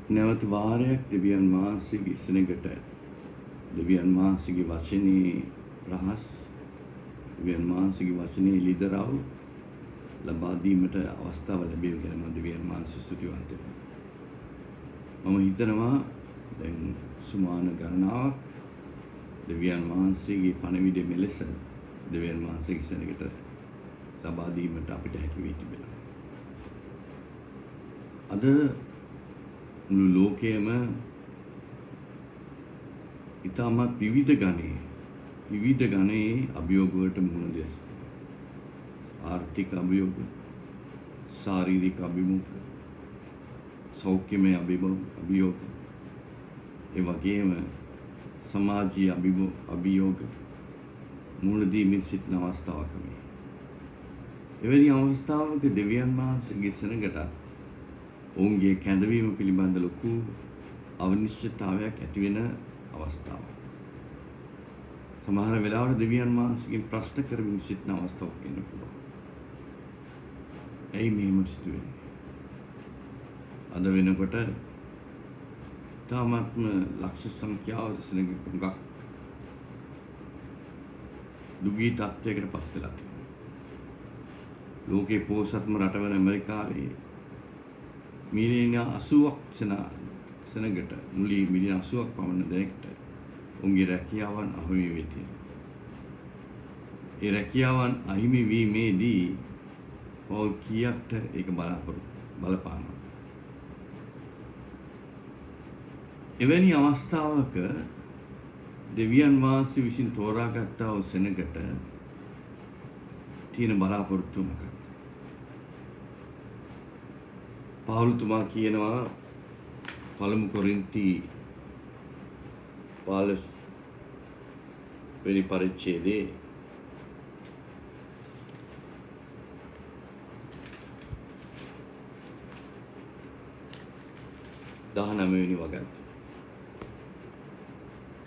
නැවත වාරයක් දෙවියන් වහන්සේගේ ඉසනකට දෙවියන් වහන්සේගේ වචනේ රහස් දෙවියන් වහන්සේගේ වචනේ ලිදරව් ලබා දීමට අවස්ථාව ලැබෙයි කියලා මම දෙවියන් වහන්සේ ස්තුතිවන්ත වෙනවා. මම හිතනවා දැන් සුමාන ගණනාවක් දෙවියන් වහන්සේගේ පණවිඩය මෙලෙස දෙවියන් වහන්සේගේ ඉසනකට ලබා දීමට අපිට හැකි වී තිබෙනවා. අද මුළු ලෝකයේම ඉතාමත් විවිධ ගණයේ අභියෝග වලට මුහුණ දෙස්. ආර්ථික අභියෝග, ශාරීරික අභිමුඛ, සෞඛ්‍යමය අභියෝග, ඒ වගේම සමාජීය අභියෝග මුහුණ දීමින් සිටින අවස්ථාවක මේ. එවැනි අවස්ථාවක දෙවියන් වහන්සේගේ සෙනඟට ඔවුන්ගේ කැඳවීම පිළිබඳ ලොකු අනිශ්චිතතාවයක් ඇති වෙන අවස්ථාවක්. සමහර වෙලාවට දෙවියන් වහන්සේගෙන් ප්‍රශ්න කරමින් සිටින අවස්ථාවක් වෙන්න පුළුවන්. ඇයි මෙහෙම සිදුවෙන්නේ? අද වෙනකොට තාමත්ම ලක්ෂ සංඛ්‍යාව සෙනඟ දුගී තත්ත්වයකට පත් වෙලා තියෙනවා. ලෝකේ පොහොසත්ම රට වන ඇමරිකාවේ මිලියන 80ක් සෙනඟට මිලියන 80ක් පමණ දෙනෙක්ට උන්ගේ රැකියාවන් අහිමි වෙ තියෙනවා. ඒ රැකියාවන් අහිමි වීමේදී පෞල් කීයක්ට ඒක බලපානවා. එවැනි අවස්ථාවක දෙවියන් වහන්සේ විසින් තෝරාගත්තා වූ සෙනඟට තියෙන බලාපොරොත්තුව මොකක්ද? පවුල්තුමා කියනවා පළමු කොරින්ති 15 වෙනි පරිච්ඡේදයේ 19 වෙනි වගන්ති.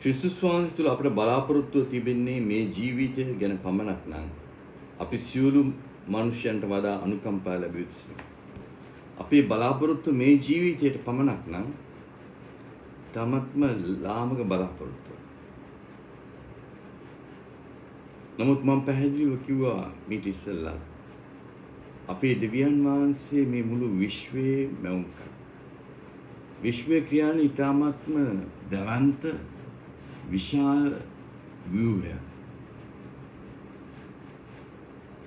ක්‍රිස්තුස් වහන්සේ තුළ අපට බලාපොරොත්තුව තිබෙන්නේ මේ ජීවිතය ගැන පමණක් නම් අපි සියලු මනුෂ්‍යයන්ට වඩා අනුකම්පා ලැබිය යුතුයි. අපේ බලාපොරොත්තු මේ ජීවිතයට පමණක් නම් තමත්ම ලාමක බලාපොරොත්තුව. නමුත් මම පැහැදිලිව කිව්වා මීට ඉස්සෙල්ලා අපේ දෙවියන් වහන්සේ මේ මුළු විශ්වයේ මැවුම් කරා. විශ්වයේ ක්‍රියාවේ ඉතාමත්ම දවන්ත විශාල ව්‍යුහයක්.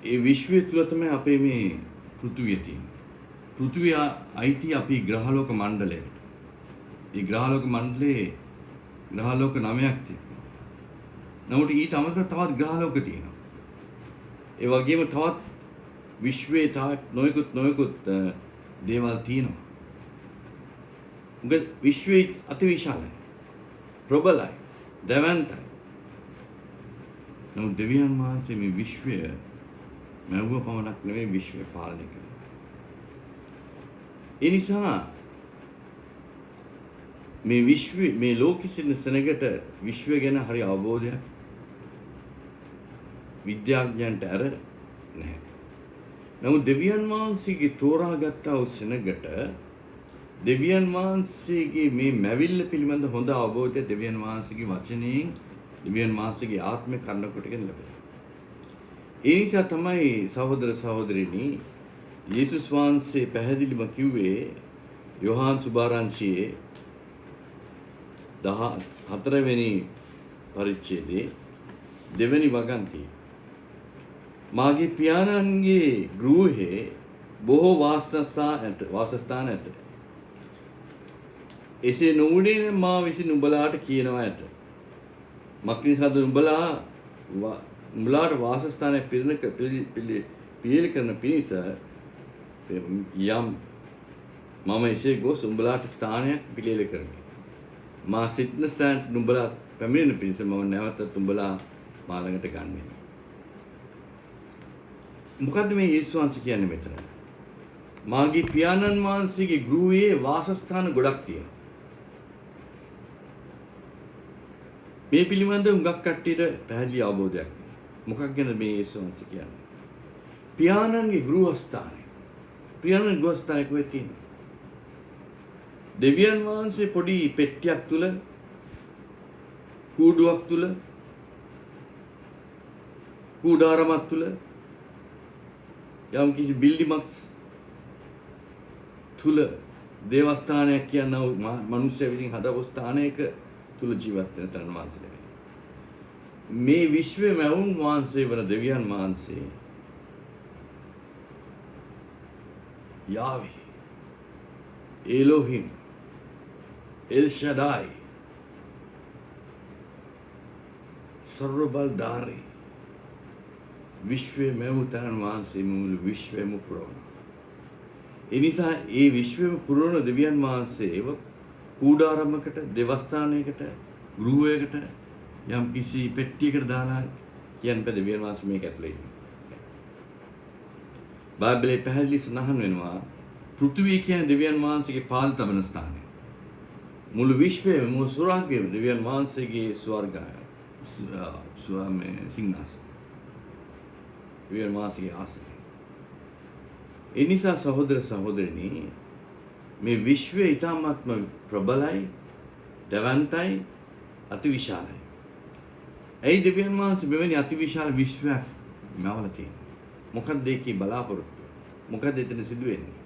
ඒ විශ්වය තුළ තමයි අපේ මේ පෘථුවිය තියෙන්නේ. පෘථුවිය අයිති අපි ග්‍රහලෝක මණ්ඩලයට. ඒ ග්‍රහලෝක මණ්ඩලයේ ග්‍රහලෝක 9ක් තියෙනවා. නමුත් ඊට අමතරව තවත් ග්‍රහලෝක තියෙනවා. ඒ වගේම තවත් විශ්වයේ තවත් නොයෙකුත් දේවල් තියෙනවා. මොකද විශ්වයේ අතිවිශාලයි. ප්‍රබලයි. දවන්තයි. නමුත් දෙවියන් වහන්සේ මේ විශ්වය මැවුව පමණක් නෙවෙයි විශ්වය පාලනය කරනවා. ඒ නිසා මේ ලෝකෙ සිටින සෙනඟට විශ්වය ගැන හරි අවබෝධයක් විද්‍යාඥයන්ට ඇර නැහැ. නමුත් දෙවියන් වහන්සේගේ තෝරාගත්තා වූ සෙනඟට දෙවියන් වහන්සේගේ මේ මැවිල්ල පිළිබඳ හොඳ අවබෝධය දෙවියන් වහන්සේගේ වචනයෙන් දෙවියන් වහන්සේගේ ආත්මය කන්න කොටගෙන ලැබෙනවා. ඒ නිසා තමයි සහෝදර සහෝදරිනි යේසුස් වහන්සේ පැහැදිලිව කිව්වේ යෝහාන් සුභාරංචියේ 14 වෙනි පරිච්ඡේදයේ 2 වෙනි වගන්තියේ මාගේ පියාණන්ගේ ගෘහයේ බොහෝ වාසස්ථාන ඇත. එසේ නොවුනේ නම් මා විසින් උඹලාට කියනවා ඇත. මක්නිසාද උඹලාට වාසස්ථානයක් පිළියෙල කරන පිණිස යම් මම එසේ ගොස් උඹලාට ස්ථානයක් පිළියෙල කරමි. මා සිටින ස්ථානට උඹලා පැමිණෙන පිණිස මම නැවතත් උඹලා මා ළඟට ගන්නෙමි. මොකද්ද මේ යේසුස් වහන්සේ කියන්නේ මෙතන? මාගේ පියාණන් වහන්සේගේ ගෘහයේ වාසස්ථාන ගොඩක් තියෙනවා. මේ පිළිබඳ හුඟක් කට්ටියට පැහැදිලි අවබෝධයක් නෑ. මොකක් ගැනද මේ යේසුස් වහන්සේ කියන්නේ? පියාණන්ගේ ගෘහස්ථානය. පියාණන්ගේ ගෘහස්ථානය කොහෙද තියෙන්නේ? දෙවියන් වහන්සේ පොඩි පෙට්ටියක් තුල කූඩුවක් තුල කූඩාරමක් තුල යම් කිසි බිල්ඩිමක් තුල දේවස්ථානයක් කියන මනුෂ්‍ය විසින් හදපු ස්ථානයක තුල ජීවත් වෙන තරණ වහන්සේ. මේ විශ්වයේ මවුන් වහන්සේ වන දෙවියන් වහන්සේ යාවේ එලෝහිම් එල් ෂඩායි සර්වබලධාරී විශ්වයේ මවුන් තරණ වහන්සේ මුළු විශ්වයම පුරවන. ඒ නිසා ඒ විශ්වයම පුරවන දෙවියන් වහන්සේව කූඩාරමකට දේවස්ථානයකට ගෘහයකට යම් කිසි පෙට්ටියකට දාලා කියන්න බෑ දෙවියන් වහන්සේ මේක ඇතුලේ ඉන්නේ. බයිබලයේ පැහැදිලි සඳහන් වෙනවා පෘථිවිය කියන්නේ දෙවියන් වහන්සේගේ පාද තබන ස්ථානය. මුළු විශ්වයම මුළු සුරාග්‍යම දෙවියන් වහන්සේගේ ස්වර්ගය. ස්වාමී සිංහාසන. දෙවියන් වහන්සේගේ ආසනය. ඒ නිසා සහෝදර සහෝදරනි මේ විශ්වය ඊටාත්ම ප්‍රබලයි, දවන්තයි, අතිවිශාලයි. ඒ දෙවියන් වහන්සේ මෙවැනි අතිවිශාල විශ්වයක් මවලා තියෙනවා. මොකක්ද ඒකේ බලාපොරොත්තුව? මොකක්ද එතන සිදු වෙන්නේ?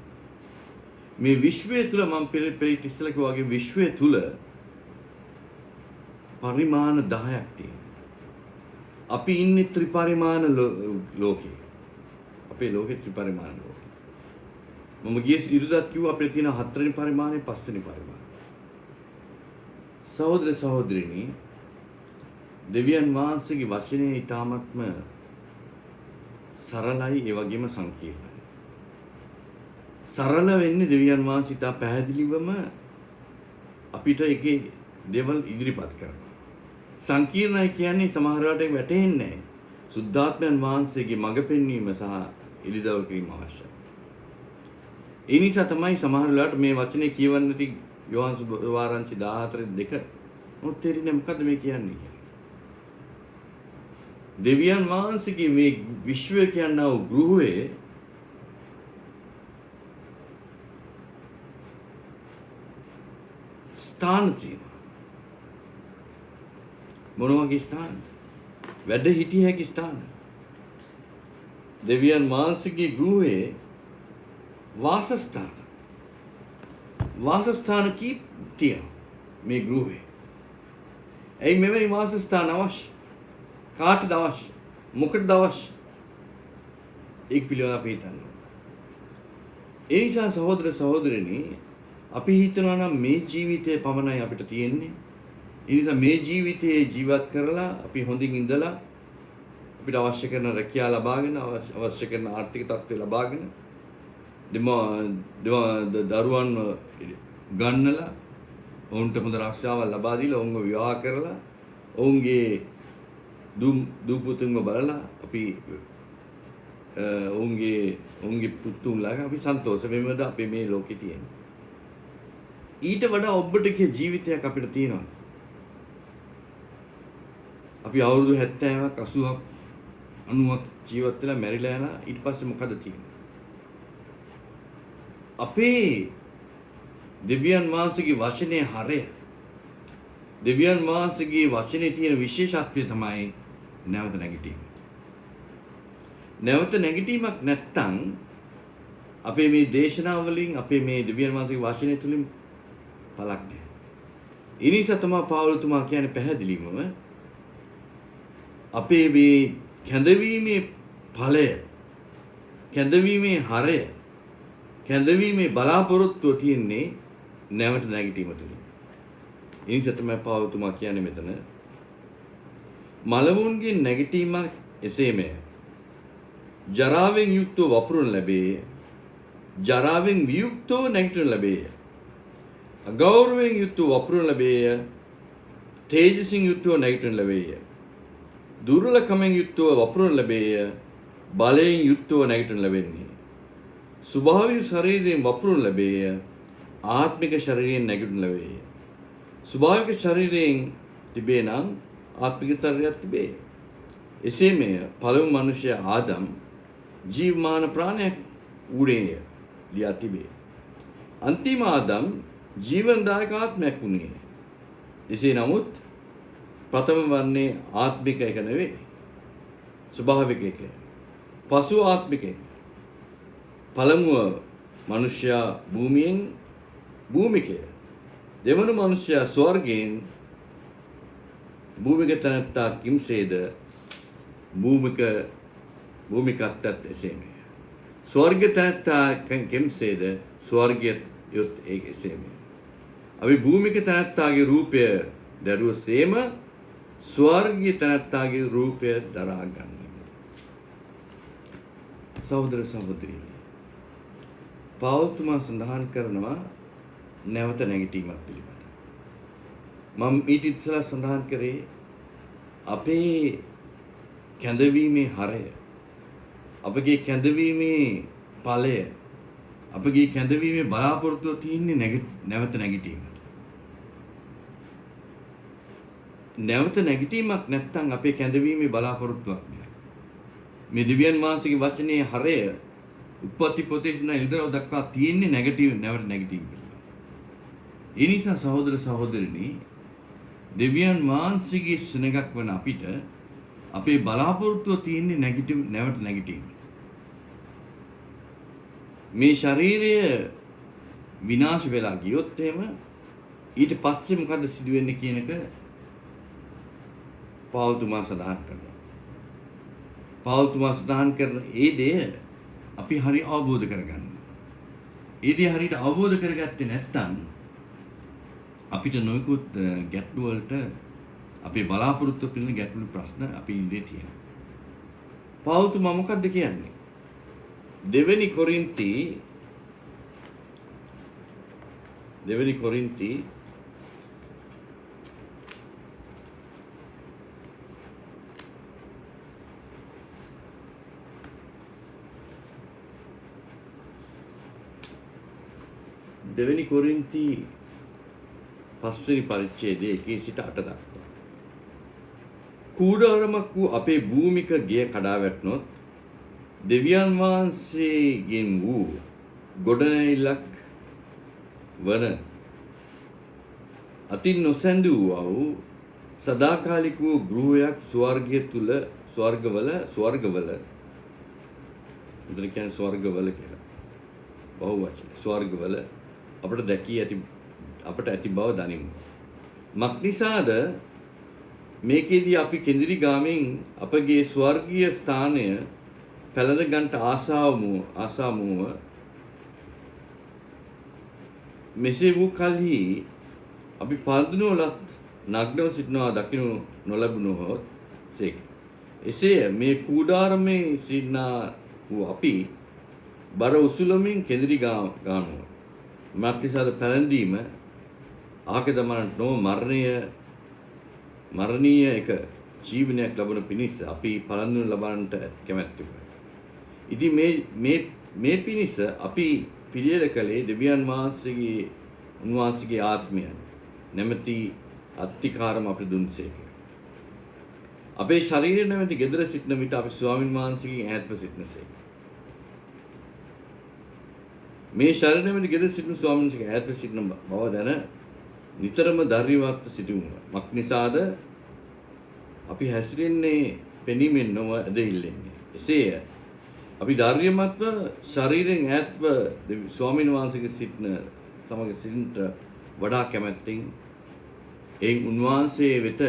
මේ විශ්වය තුල මම පෙරේට ඉස්සලා කිව්වා වගේ විශ්වය තුල පරිමාණ 10ක් තියෙනවා. අපි ඉන්නේ ත්‍රිපරිමාණ ලෝකේ. අපේ ලෝකේ ත්‍රිපරිමාණ ලෝකේ. මම ගියේ ඉරිදාත් කිව්වා අපේ තියෙන 4 වෙනි පරිමාණය 5 වෙනි පරිමාණය. සහෝදර සහෝදරිනි දෙවියන් වහන්සේගේ වචනේ ඊටාත්ම සරලයි ඒ වගේම සංකීර්ණයි. සරල වෙන්නේ දෙවියන් වහන්සේ ඊට පැහැදිලිවම අපිට ඒකේ දේවල් ඉදිරිපත් කරනවා. සංකීර්ණයි කියන්නේ සමහර වෙලාවට වැටහෙන්නේ නැහැ. සුද්ධාත්මයන් වහන්සේගේ මඟ පෙන්වීම සහ එළිදවල් කිරීම අවශ්‍යයි. ඒ නිසා තමයි සමහර වෙලාවට මේ වචනේ කියවන්න නැති යෝහන් සුවාරංචි 14:2 මොකද තේරෙන්නේ මොකද්ද මේ කියන්නේ කියලා. දෙවියන් වහන්සේගේ මේ විශ්වය කියනා වූ ගෘහයේ ස්ථාන තියෙනවා. මොන වගේ ස්ථාන? වැඩ හිටිය හැකි ස්ථාන. දෙවියන් වහන්සේගේ ගෘහයේ වාසස්ථාන. වාසස්ථාන කීප තියෙනවා මේ ගෘහයේ. එයි මෙවැනි වාසස්ථාන අවශ්‍ය. කාටද අවශ්‍ය? මොකටද අවශ්‍ය? ඒක පිළිවෙල අපි හිතන්න. ඒ නිසා සහෝදර සහෝදරනි අපි හිතනවා නම් මේ ජීවිතේ පමණයි අපිට තියෙන්නේ. ඒ නිසා මේ ජීවිතේ ජීවත් කරලා අපි හොඳින් ඉඳලා අපිට අවශ්‍ය කරන රැකියාව ලබාගෙන අවශ්‍ය කරන ආර්ථික තත්ත්වය ලබාගෙන දරුවන් ගන්නලා ඔවුන්ට හොඳ රක්ෂාවක් ලබා දීලා ඔවුන්ව විවාහ කරලා ඔවුන්ගේ දූ පුතුන්ව බලලා අපි ඔවුන්ගේ පුතුන්ලා අපි සන්තෝෂ වෙමුද අපේ මේ ලෝකේ තියෙන්නේ. ඊට වඩා ඔබට කිය ජීවිතයක් අපිට තියෙනවා. අපි අවුරුදු 70ක් 80ක් 90ක් ජීවත් වෙලා මැරිලා යනවා. ඊට පස්සේ මොකද තියෙන්නේ? අපේ දෙවියන් වහන්සේගේ වචනේ හරය. දෙවියන් වහන්සේගේ වචනේ තියෙන විශේෂත්වය තමයි නැවත නැගිටීම. නැවත නැගිටීමක් නැත්තම් අපේ මේ දේශනාව වලින් අපේ මේ දෙවියන් වහන්සේගේ වචනේ තුලින් පළක් නැහැ. ඒ නිසා තමයි පාවුලතුමා කියන්නේ පැහැදිලිවම අපේ මේ කැඳවීමේ ඵලය, කැඳවීමේ හරය, කැඳවීමේ බලාපොරොත්තුව තියෙන්නේ නැවත නැගිටීම තුලින්. ඒ නිසා තමයි පාවුලතුමා කියන්නේ මෙතන මලවුන්ගේ නැගිටීමක් එසේමය. ජරාවෙන් යුක්තව වපුරන ලැබේ. ජරාවෙන් වියුක්තව නැගිටින ලැබේ. අගෞරවයෙන් යුක්තව වපුරන ලැබේ. තේජසින් යුක්තව නැගිටින ලැබේ. දුර්වලකමෙන් යුක්තව වපුරන ලැබේ. බලයෙන් යුක්තව නැගිටින ලැබෙන්නේ. ස්වභාවික ශරීරයෙන් වපුරන ලැබේ. ආත්මික ශරීරයෙන් නැගිටින ලැබේ. ස්වභාවික ශරීරයෙන් තිබේ නම් ආත්මික ශරීරයක් තිබේ. එසේමය පළමු මනුෂ්‍ය ආදම් ජීවමාන ප්‍රාණයක් උරේය ලියා තිබේ. අන්තිම ආදම් ජීවනදායක ආත්මයක් වුණේ. එසේ නමුත් ප්‍රථම වන්නේ ආත්මික එක නෙවෙයි. ස්වභාවික එක. පසු ආත්මික එක. පළමුව මනුෂ්‍යයා භූමියෙන් භූමිකය. දෙවන මනුෂ්‍යයා ස්වර්ගයෙන් භූමික තනත්තා කිම්සේද භූමිකත්වයට එසේමය. ස්වර්ග තනත්තා කිම්සේද ස්වර්ගයත් යොත් ඒ එසේමය. අපි භූමික තනත්තාගේ රූපය දරුවසේම ස්වර්ගීය තනත්තාගේ රූපය දරා ගන්නවා. සහෝදර සහෝදරියනි, පෞල්තුමා සඳහන් කරනවා නැවත නැගිටීමක් පිළිබඳව. මම ඊට ඉස්සෙල්ලා සඳහන් කරේ අපේ කැඳවීමේ හරය, අපගේ කැඳවීමේ ඵලය, අපගේ කැඳවීමේ බලාපොරොත්තුව තියෙන්නේ නැවත නැගිටීමට. නැවත නැගිටීමක් නැත්නම් අපේ කැඳවීමේ බලාපොරොත්තුවක් නෑ. මේ දිව්‍යන් වහන්සේගේ වචනේ හරය උප්පත්ති පොතේ ඉඳන් ඉල්දරව දක්වා තියෙන්නේ නැවත නැගිටීම. ඒ නිසා සහෝදර සහෝදරිනි, දෙවියන් වහන්සේගේ සෙනගක් වන අපිට අපේ බලාපොරොත්තුව තියෙන්නේ නැවත නැගිටීම. මේ ශරීරය විනාශ වෙලා ගියොත් එහෙම ඊට පස්සේ මොකද සිදු වෙන්නේ කියන එක පෞල්තුමා සඳහන් කරනවා. පෞල්තුමා සඳහන් කරන ඒ දේ අපි හරි අවබෝධ කරගන්න. ඒ දේ හරියට අවබෝධ කරගත්තේ නැත්නම් අපිට නොයෙකුත් ගැටලු වලට අපේ බලාපොරොත්තු පිළිබඳ ගැටලු ප්‍රශ්න අපි ඉදිරියේ තියෙනවා. පෞල්තුමා මොකද්ද කියන්නේ? දෙවෙනි කොරින්ති දෙවෙනි කොරින්ති 5 වෙනි පරිච්ඡේදයේ 1 සිට 8 දක්වා. කූඩාරමක් වූ අපේ භූමික ගෙය කඩා වැටුනොත් දෙවියන් වහන්සේගෙන් වූ ගොඩනැගිල්ලක් වන අතින් නොසැඳූ වූ සදාකාලික වූ ගෘහයක් ස්වර්ගවල උදේ කියන්නේ ස්වර්ගවල කියලා. බහුවචන ස්වර්ගවල අපට ඇති බව දනිමු. මක්නිසාද මේකෙදී අපි කෙඳිරි ගාමින් අපගේ ස්වර්ගීය ස්ථානය පැලඳ ගන්නට ආසාවමුව මෙසේ වූ කල්හි අපි පල්දුනොලත් නග්නව සිටිනවා දකිනු නොලැබුණොත් සේක. එසේ මේ කූඩාරමේ සිටිනා වූ අපි බර උසුලමින් කෙඳිරි ගානුව. මක්නිසාද පැලඳීම ආකදමනට නොව මරණීය එක ජීවනයක් ලැබුණ පිණිස අපි පළඳුන ලබන්නට කැමැත්තෙමු. ඉතින් මේ පිණිස අපි පිළියෙල කළේ දෙවියන් උන්වහන්සේගේ ආත්මය නැමැති අත්තිකාරම අපිට දුන්සේක. අපේ ශරීරය නැමැති ගෙදර සිටින විට අපි ස්වාමින් වහන්සේගෙන් ඈත්ව සිටිනසේක. මේ ශරීරය නැමැති ගෙදර සිටින ස්වාමින් වහන්සේගෙන් ඈත්ව සිටින බව දැන නිතරම ධෛර්යවත් සිටිමු. මක්නිසාද අපි හැසිරෙන්නේ පෙනීමෙන් නොව ඇදහිල්ලෙන්නේ. එසේය අපි ධෛර්යමත්ව ශරීරයෙන් ඈත්ව ස්වාමීන් වහන්සේගේ සමග සිටින්නට වඩා කැමැත්තෙන් එයින් උන්වහන්සේ වෙත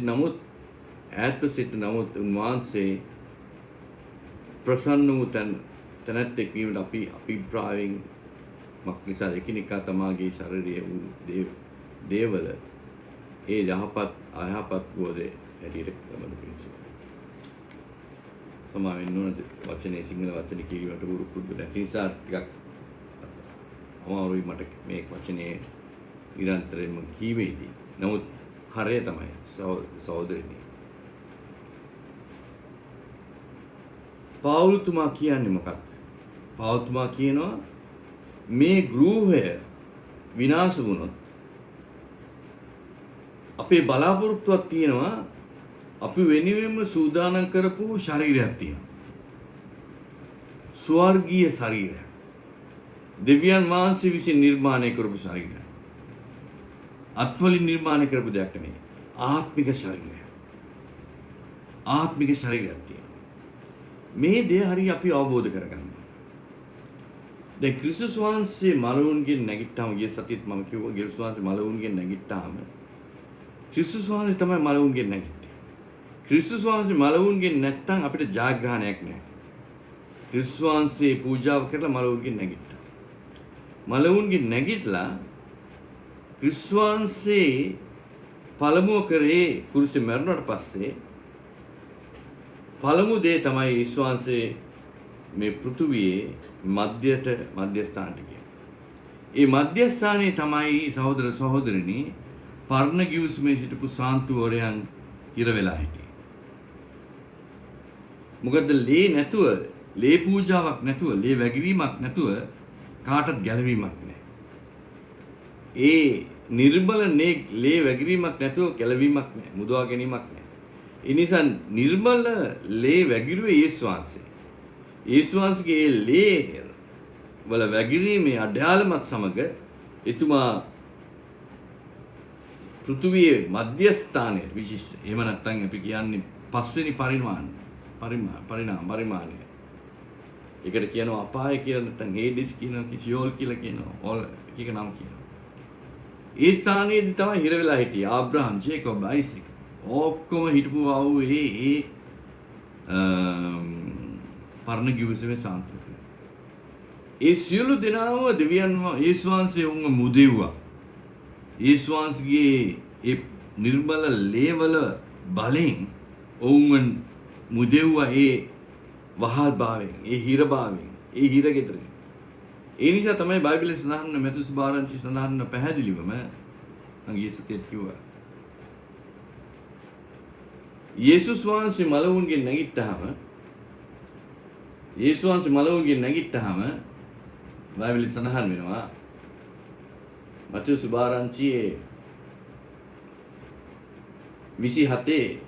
නමුත් ඈත්ව සිටින නමුත් උන්වහන්සේ ප්‍රසන්න වූ තැනැත්තෙක් වීමට අපි අභිප්‍රායයෙන් මක්නිසා එකිනෙකා තමාගේ ශරීරයේ වූ දේවල ඒ අයහපත් වූද හැටියට ගමන පිණිස. සමාවෙන්න ඕන වචනේ සිංහල වචන කියවීමට උරුකුද්ද නැති නිසා ටිකක් අමාරුයි මට මේ වචනේ නිරන්තරයෙන්ම කීවේදී. නමුත් හරය තමයි සහෝදරනි. පෞල්තුමා කියන්නේ මොකක්ද? පෞල්තුමා කියනවා මේ ගෘහය විනාශ වුණොත් අපේ බලාපොරොත්තුවක් තියෙනවා අපි වෙනුවෙන්ම සූදානම් කරපු ශරීරයක් තියෙනවා. ස්වර්ගීය ශරීරයක්. දෙවියන් වහන්සේ විසින් නිර්මාණය කරපු ශරීරය. අත්වලින් නිර්මාණය කරපු දෙයක් නෙමෙයි. ආත්මික ශරීරය. ආත්මික ශරීරයක් තියෙනවා. මේ දේ හරිය අපි අවබෝධ කරගන්න. දැන් ක්‍රිස්තුස් වහන්සේ මලවුන්ගෙන් නැගිට්ටාම ගිය සතියේත් මම කිව්වා ක්‍රිස්තුස් වහන්සේ මලවුන්ගෙන් නැගිට්ටාම ක්‍රිස්තුස් වහන්සේ තමයි මලවුන්ගෙන් නැගිට්ටේ. ක්‍රිස්තුස් වහන්සේ මලවුන්ගෙන් නැත්තම් අපිට ජයග්‍රහණයක් නැහැ. ක්‍රිස්තුස් වහන්සේ පූජාව කරලා මලවුන්ගෙන් නැගිට්ටා. මලවුන්ගෙන් නැගිටලා ක්‍රිස්තුස් වහන්සේ පළමුව කරේ කුරුසේ මැරුණාට පස්සේ පළමු දේ තමයි යේසුස් වහන්සේ මේ පෘථුවියේ මධ්‍යස්ථානට ගියා. ඒ මධ්‍යස්ථානයේ තමයි සහෝදර සහෝදරනි පර්ණ ගිවිසුමේ සිටපු සාන්තුවරයන් හිර වෙලා හිටියේ. මොකද ලේ නැතුව, ලේ පූජාවක් නැතුව, ලේ වැගිරීමක් නැතුව කාටවත් ගැලවීමක් නැහැ. ඒ නිර්මල ලේ වැගිරීමක් නැතුව ගැලවීමක් නැහැ. මුදවා ගැනීමක් නැහැ. ඒ නිසා නිර්මල ලේ වැගිරුවේ යේසුස් වහන්සේ. යේසුස් වහන්සේගේ ලේ වල වැගිරීමේ අඩයාලමත් සමග එතුමා පෘථුවියේ මධ්‍යස්ථානයේ විශේෂ එහෙම නැත්නම් අපි කියන්නේ පස්වෙනි පරිමාණය. ඒකට කියනවා අපාය කියලා නැත්නම් හේඩිස් කියනවා, ෂියෝල් කියලා කියනවා, ඕල් කීක නම් කියනවා. ඒ ස්ථානයේදී තමයි හිර වෙලා හිටියේ ආබ්‍රහම්, ජේකබ්, අයිසෙක් ඔක්කොම හිටපු ආවු ඒ පරණ ගිවිසුමේ සාන්තුවරය. ඒ සියලු දෙනාම දෙවියන් යේසුස් වහන්සේ උන්ව මුදෙව්වා. යේසුස් වහන්සේගේ ඒ නිර්මල ලේවල බලෙන් ඔවුන් මුදෙව්වා ඒ වහල් භාවයෙන්, ඒ හිර භාවයෙන්, ඒ හිර ගෙදරින්. ඒ නිසා තමයි බයිබලයේ සඳහන් මෙතුස් බාරංචි සඳහන් පැහැදිලිවම මම ගිය සතියේ කිව්වා. යේසුස් වහන්සේ මලවුන්ගෙන් නැගිට්ටාම බයිබලයේ සඳහන් වෙනවා මතෙව් සුභාරංචියේ 27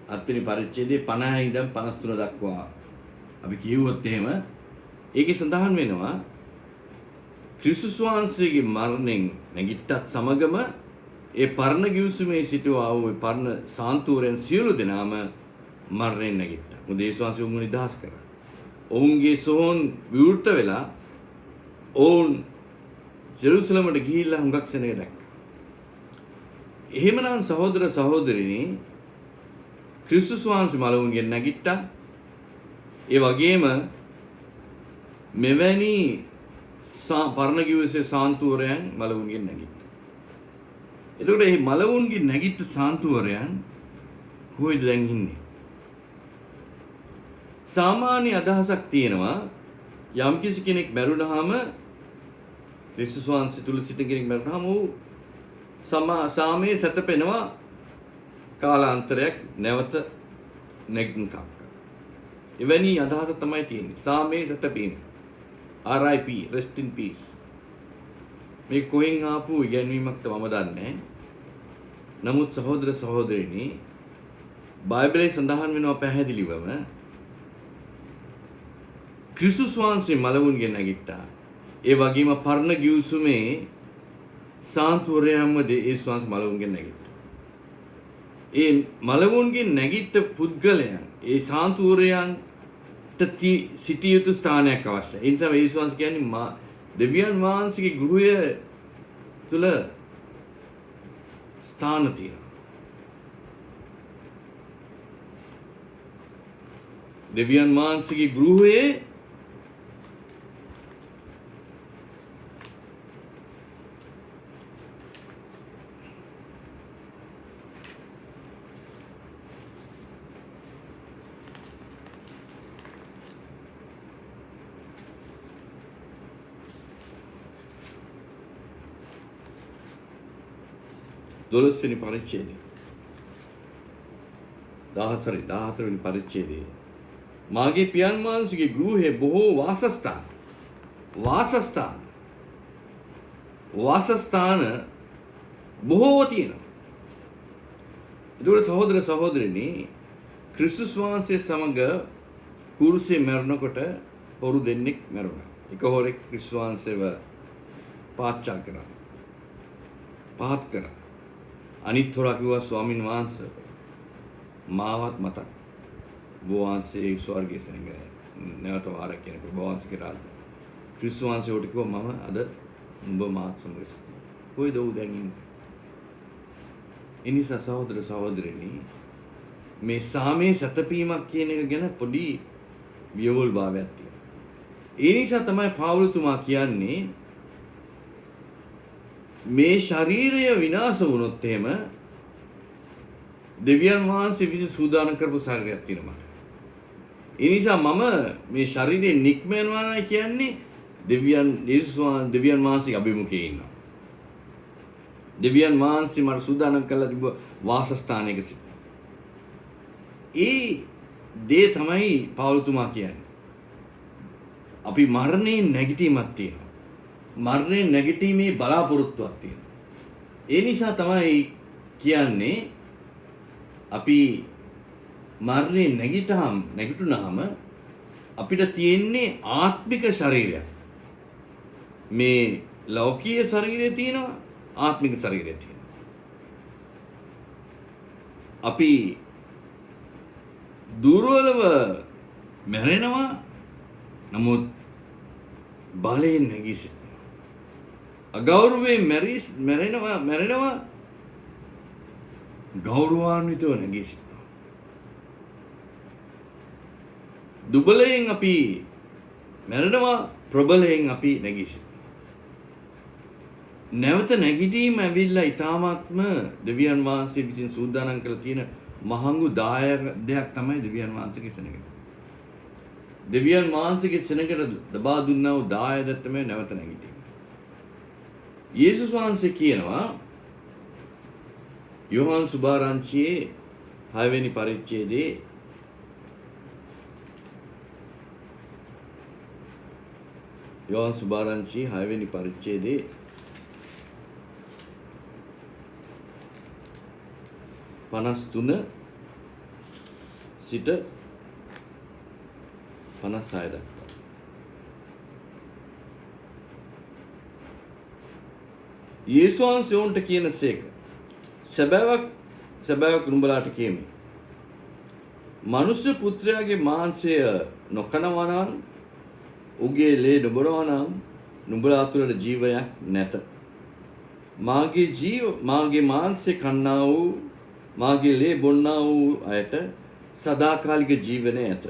හත්වෙනි පරිච්ඡේදයේ 50 ඉඳන් 53 දක්වා අපි කියුවොත් එහෙම ඒකේ සඳහන් වෙනවා ක්‍රිස්තුස් වහන්සේගේ මරණයෙන් නැගිට්ටත් සමගම ඒ පරණ ගිවිසුමේ සිටුවා වූ පරණ සාන්තුවරයන් සියලු දෙනාම මරණයෙන් නැගිට්ටා. මොකද යේසුස් වහන්සේ උන්ව නිදහස් කරා. ඔවුන්ගේ සෝන් විවෘත වෙලා ඔවුන් ජෙරුසලමට ගිහිල්ලා හුඟක් සෙනග දැක්කා. එහෙමනම් සහෝදර සහෝදරිනි ක්‍රිස්තුස් වහන්සේ මලවුන්ගෙන් නැගිට්ටා. ඒ වගේම මෙවැනි පරණ ගිවිසුමේ සාන්තුවරයන් මලවුන්ගෙන් නැගිට්ටා. එතකොට මේ මලවුන්ගෙන් නැගිට්ට සාන්තුවරයන් කොහෙද දැන් ඉන්නේ? සාමාන්‍ය අදහසක් තියෙනවා යම්කිසි කෙනෙක් මැරුණාම ක්‍රිස්තුස් වහන්සේ තුල සිටින කෙනෙක් මැරුණාම ਉਹ සාමයේ සැතපෙනවා කාලාන්තරයක් නැවත නැගිටිනකම්. එවැනි අදහසක් තමයි තියෙන්නේ. සාමයේ සැතපීම. RIP rest in peace. මේ කොහෙන් ආපු ඉගැන්වීමක්ද මම දන්නේ. නමුත් සහෝදර සහෝදරිනි බයිබලයේ සඳහන් වෙනවා පැහැදිලිවම ක්‍රිස්තුස් වහන්සේ මලවුන්ගෙන් නැගිට්ටා. ඒ වගේම පරණ ගිවිසුමේ සාන්තුවරයන්ම යේසුස් වහන්සේ මලවුන්ගෙන් නැගිට්ටා. ඒ මලවුන්ගෙන් නැගිට්ට පුද්ගලයන් ඒ සාන්තුවරයන්ට සිටිය යුතු ස්ථානයක් අවශ්‍යයි. ඒ නිසා යේසුස් වහන්සේ කියන්නේ දෙවියන් වහන්සේගේ ගෘහය තුල ස්ථාන තියෙනවා. දෙවියන් වහන්සේගේ ගෘහයේ දොළොස්වෙනි පරිච්ඡේදය 14වෙනි පරිච්ඡේදයේ මාගේ පියන් වහන්සේගේ ගෘහයේ බොහෝ වාසස්ථාන බොහෝ තියෙනවා. ඒතකොට සහෝදර සහෝදරිනි ක්‍රිස්තුස් වහන්සේ සමග කුරුසේ මැරුණකොට හොරු දෙන්නෙක් මැරුණා. එක හොරෙක් ක්‍රිස්තුස් වහන්සේව පාච්චා කරා. පහත් කරා. අනිත් හොරා කිව්වා ස්වාමින් වහන්සේ මාවත් මතක්. ඔබ වහන්සේ ස්වර්ගයේ සෙනඟ නැවත වාරයක් කෙනෙකු ඔබ වහන්සේගේ රාජ්‍ය. ක්‍රිස්තුස් වහන්සේ උට කිව්වා මම අද උඹ මාත් සමග සිටිනවා. කොයිද ඌ දැන් ඉන්නේ? එනිසා සහෝදර සහෝදරයනි මේ සාමයේ සැතපීමක් කියන එක ගැන පොඩි වියවුල් භාවයක් තියෙනවා. ඒ නිසා තමයි පාවුලතුමා කියන්නේ මේ ශරීරය විනාශ වුණොත් එහෙම දෙවියන් වහන්සේ විසින් සූදානම් කරපු ශරීරයක් තියෙනවා මට. ඒ නිසා මම මේ ශරීරයෙන් නික්ම යනවා කියන්නේ දෙවියන් වහන්සේ අභිමුඛයේ ඉන්නවා. දෙවියන් වහන්සේ මට සූදානම් කරලා තිබ්බ වාසස්ථානයක සිට. ඒ දේ තමයි පාවුලතුමා කියන්නේ. අපි මරණයෙන් නැගිටීමක් තියෙනවා. මරණයෙන් නැගිටීමේ බලාපොරොත්තුවක් තියෙනවා. ඒ නිසා තමයි කියන්නේ අපි මරණයෙන් නැගිටුනහම අපිට තියෙන්නේ ආත්මික ශරීරයක්. මේ ලෞකික ශරීරය තියෙනවා, ආත්මික ශරීරය තියෙනවා. අපි දුර්වලව මැරෙනවා, නමුත් බලයෙන් නැගී සිටිනවා. අගෞරවයෙන් මැරෙනවා, ගෞරවාන්විතව නැගී සිටිනවා. දුබලයෙන් අපි මැරෙනවා, ප්‍රබලයෙන් අපි නැගී සිටිනවා. නැවත නැගිටීම ඇවිල්ලා ඊ타මාත්ම දෙවියන් වහන්සේ විසින් සූදානම් කරලා තියෙන මහඟු දායකයක් තමයි දෙවියන් වහන්සේගේ සෙනඟ. දෙවියන් වහන්සේගේ සෙනඟට දබා දුන්නා වූ දායකය තමයි නැවත නැගිටීම. යේසුස් වහන්සේ කියනවා යෝහන් සුභාරංචියේ 6 වෙනි පරිච්ඡේදයේ යෝහන් සුභාරංචියේ 6 වෙනි පරිච්ඡේදයේ 53 සිට 56 දක්වා. යේසුස් වහන්සේ උන්ට කියනසේක සැබෑවක් නුඹලාට කියමි. මනුෂ්‍ය පුත්‍රයාගේ මාංශය නොකනවා නම් උගේ ලේ නොබොනවා නම් නුඹලා තුළට ජීවයක් නැත. මාගේ මාංශය කන්නා වූ මාගේ ලේ බොන්නා වූ අයට සදාකාලික ජීවනය ඇත.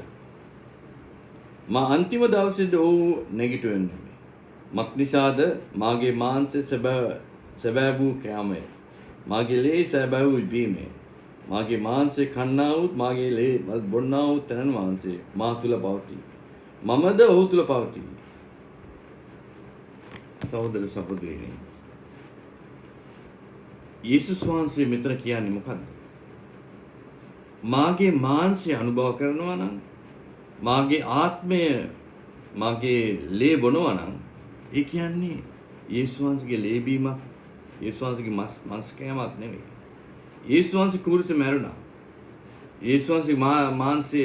මා අන්තිම දවසේදී ඔව් නැගිටුවෙන්නේ. මක්නිසාද මාගේ මාංශය සැබෑ වූ කෑමය. මාගේ ලේ සැබෑ වූ බීමය. මාගේ මාංශය කන්නා වූ මාගේ ලේ බොන්නා වූ තැන මාංශය මා තුල පවතී. මමද ඔහු තුල පවතී. සහෝදර සහෝදරියනි, යේසුස් වහන්සේ මෙතන කියන්නේ මොකක්ද? මාගේ මාංශය අනුභව කරනවා නම්, මාගේ ආත්මය මාගේ ලේ බොනවා නම්, ඒ කියන්නේ යේසුස් වහන්සේගේ ලේ බීමක්, යේසුස් වහන්සේගේ මාංශ කෑමක් නෙවෙයි. යේසුස් වහන්සේ කුරුසේ මැරුණා. යේසුස් වහන්සේ මාංශය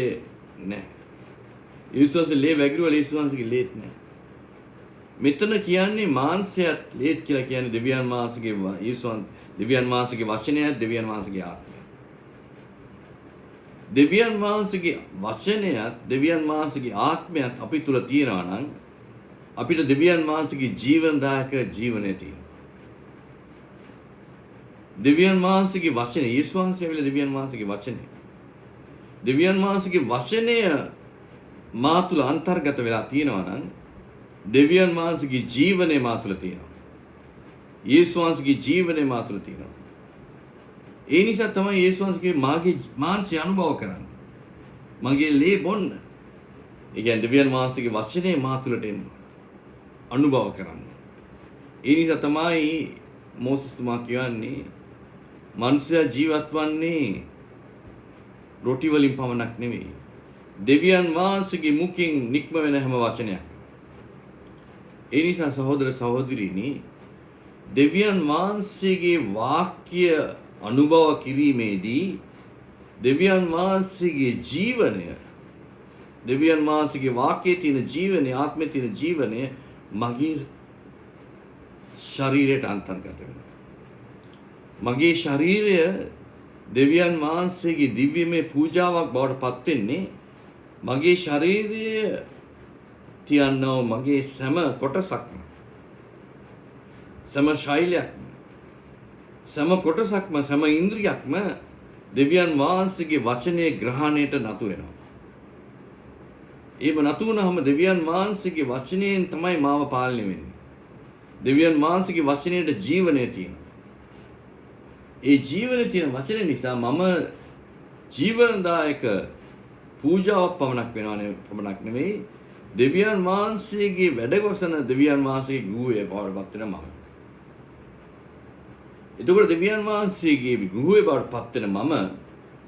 නැහැ. යේසුස් වහන්සේ ලේ වැගිරුවා, යේසුස් වහන්සේගේ ලේත් නැහැ. මෙතන කියන්නේ මාංශයත් ලේත් කියලා කියන්නේ දෙවියන් වහන්සේගේ දෙවියන් වහන්සේගේ වචනයත් දෙවියන් වහන්සේගේ ආත්මය. දෙවියන් වහන්සේගේ වචනයත් දෙවියන් වහන්සේගේ ආත්මයත් අපි තුල තියෙනවා නම් අපිට දෙවියන් වහන්සේගේ ජීවනදායක ජීවනය තියෙනවා. දෙවියන් වහන්සේගේ වචනේ, යේසුස් වහන්සේ ඇවිල්ලා දෙවියන් වහන්සේගේ වචනේ, දෙවියන් වහන්සේගේ වචනය මා තුල අන්තර්ගත වෙලා තියෙනවා නම් දෙවියන් වහන්සේගේ ජීවනය මා තුල තියෙනවා. යේසුස් වහන්සේගේ ජීවනය මා තුල තියෙනවා. ඒ නිසා තමයි යේසුස් වහන්සේගේ මාගේ මාංශය අනුභව කරන්නේ. මගේ ලේ බොන්න. ඒ කියන්නේ දෙවියන් වහන්සේගේ වචනේ මා තුලට එන්න අනුභව කරන්න. ඒ නිසා තමයි මෝසස් තුමා කියන්නේ මනුෂ්‍යයා ජීවත් වන්නේ රොටි වලින් පමණක් නෙවෙයි, දෙවියන් වහන්සේගේ මුඛයෙන් නික්ම වෙන හැම වචනයක්. ඒ නිසා සහෝදර සහෝදරියනි, දෙවියන් වහන්සේගේ වාක්‍ය අනුභව කිරීමේදී දෙවියන් වහන්සේගේ ජීවනය දෙවියන් වහන්සේගේ වාක්‍යයේ තියෙන ජීවනය, ආත්මයේ තියෙන ජීවනය මගේ ශරීරයට අන්තර්ගත වෙනවා. මගේ ශරීරය දෙවියන් වහන්සේගේ දිව්‍යමය පූජාවක් බවට පත් වෙන්නේ මගේ ශරීරය තියන්නව මගේ සෑම කොටසක්ම, සෑම ශෛලයක්ම, සෑම කොටසක්ම, සෑම ඉන්ද්‍රියක්ම දෙවියන් වහන්සේගේ වචනේ ග්‍රහණයට නතු වෙනවා. එහෙම නතු වුණාම දෙවියන් වහන්සේගේ වචනයෙන් තමයි මාව පාලනය වෙන්නේ. දෙවියන් වහන්සේගේ වචනයේ ජීවනය තියෙනවා. ඒ ජීවනයේ තියෙන වචන නිසා මම ජීවනදායක පූජාවක් පමණක් නෙවෙයි දෙවියන් වහන්සේගේ වැඩගොසන දෙවියන් වහන්සේගේ ගෘහයේ බවට පත් වෙන මම. එතකොට දෙවියන් වහන්සේගේ ගෘහයේ බවට පත් වෙන මම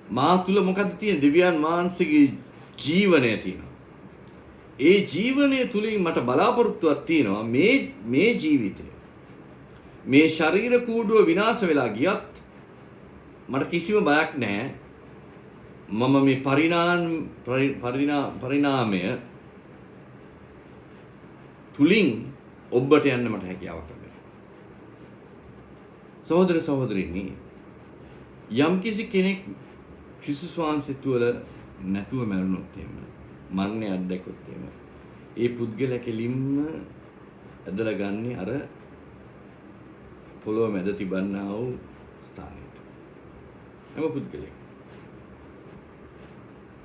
මා තුල මොකද්ද තියෙන්නේ? දෙවියන් වහන්සේගේ ජීවනය තියෙනවා. ඒ ජීවනය තුලින් මට බලාපොරොත්තුවක් තියෙනවා මේ ජීවිතය. මේ ශරීර කූඩුව විනාශ වෙලා ගියත් මට කිසිම බයක් නැහැ. මම මේ පරිණාමය තුලින් ඔබට යන්න මට හැකියාවක් ලැබෙනවා. සහෝදර සහෝදරිනි, යම් කිසි කෙනෙක් ක්‍රිස්තුස් වහන්සේ තුළ නැතුව මැරුණොත් එහෙම, මරණය අත්දැකොත් එහෙම, ඒ පුද්ගලයා කෙලින්ම ඇදලා ගන්නේ අර පොළොව මැද තිබන්නා වූ ස්ථානයට. හැම පුද්ගලයෙක්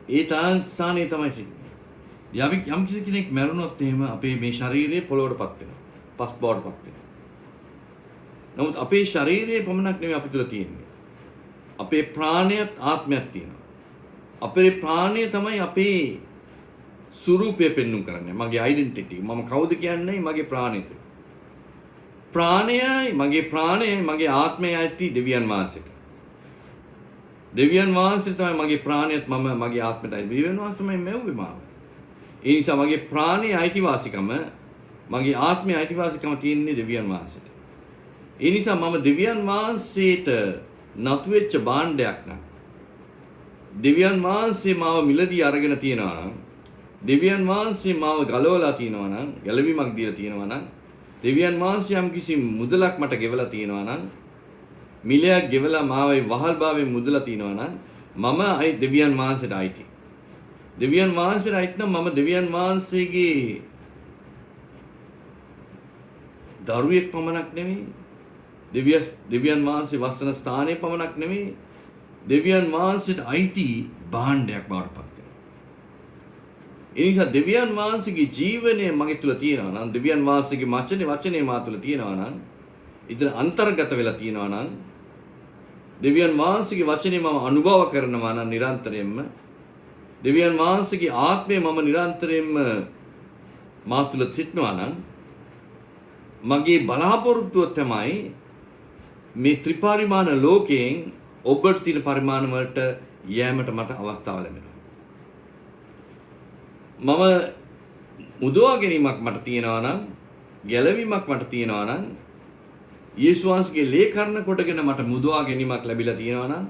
ඒ ස්ථානයේ තමයි සිටින්නේ. යම් කිසි කෙනෙක් මැරුණොත් එහෙම අපේ මේ ශරීරය පොළොවටපත් වෙනවා. පස් බවටපත් වෙනවා. නමුත් අපේ ශරීරය පමණක් නෙවෙයි අපි තුල තියෙන්නේ. අපේ ප්‍රාණයත් ආත්මයක් තියෙනවා. අපේ ප්‍රාණය තමයි අපේ ස්වරූපය පෙන්වන්න කරන්නේ. මගේ ඩෙන්ටිටි. මම කවුද කියන්නේ මගේ ප්‍රාණය තුල. ප්‍රාණයයි මගේ ආත්මයයි ඇති දෙවියන් වහන්සේට. දෙවියන් වහන්සේ තමයි මගේ ප්‍රාණයත් මම මගේ ආත්මයයි. දෙවියන් වහන්සේ තමයි මෙව්වේ මාව. ඒ නිසා මගේ ප්‍රාණයේ අයිතිවාසිකම, මගේ ආත්මයේ අයිතිවාසිකම තියෙන්නේ දෙවියන් වහන්සේට. ඒ නිසා මම දෙවියන් වහන්සේට නතු වෙච්ච භාණ්ඩයක් නම්, දෙවියන් වහන්සේ මාව මිලදී අරගෙන තියනවා නම්, දෙවියන් වහන්සේ මාව ගලවලා තියනවා නම්, ගැලවීමක් දීලා තියනවා නම්, දෙවියන් වහන්සේ යම් කිසි මුදලක් මට ගෙවලා තියනවා නම්, මිලයක් ගෙවලා මාවේ වහල්භාවයෙන් මුදලා තියනවා නම්, මම දෙවියන් වහන්සේට අයිති. දෙවියන් වහන්සේට අයිති නම් මම දෙවියන් වහන්සේගේ දරුවෙක් පමණක් නෙමෙයි, දෙවියන් වහන්සේ වසන ස්ථානයේ පමණක් නෙමෙයි, දෙවියන් වහන්සේට අයිති භාණ්ඩයක් බවට පත් වෙනවා. ඒ නිසා දෙවියන් වහන්සේගේ ජීවනය මගේ තුල තියෙනවා නම්, දෙවියන් වහන්සේගේ වචනේ මා තුල තියෙනවා නම්, ඉතින් අන්තර්ගත වෙලා තියෙනවා නම්, දෙවියන් වහන්සේගේ වචනේ මම අනුභව කරනවා නම් නිරන්තරයෙන්ම, දෙවියන් වහන්සේගේ ආත්මය මම නිරන්තරයෙන්ම මා තුල සිටනවා නම්, මගේ බලාපොරොත්තුව තමයි මේ ත්‍රිපරිමාණ ලෝකයෙන් ඔබට තියෙන පරිමාණ වලට යෑමට මට අවස්ථාව ලැබෙනවා. මම මුදවා ගැනීමක් මට තියෙනවා නම්, ගැලවීමක් මට තියෙනවා නම්, යේසුස් වහන්සේගේ ලේඛන කොටගෙන මට මුදවා ගැනීමක් ලැබිලා තියෙනවා නම්,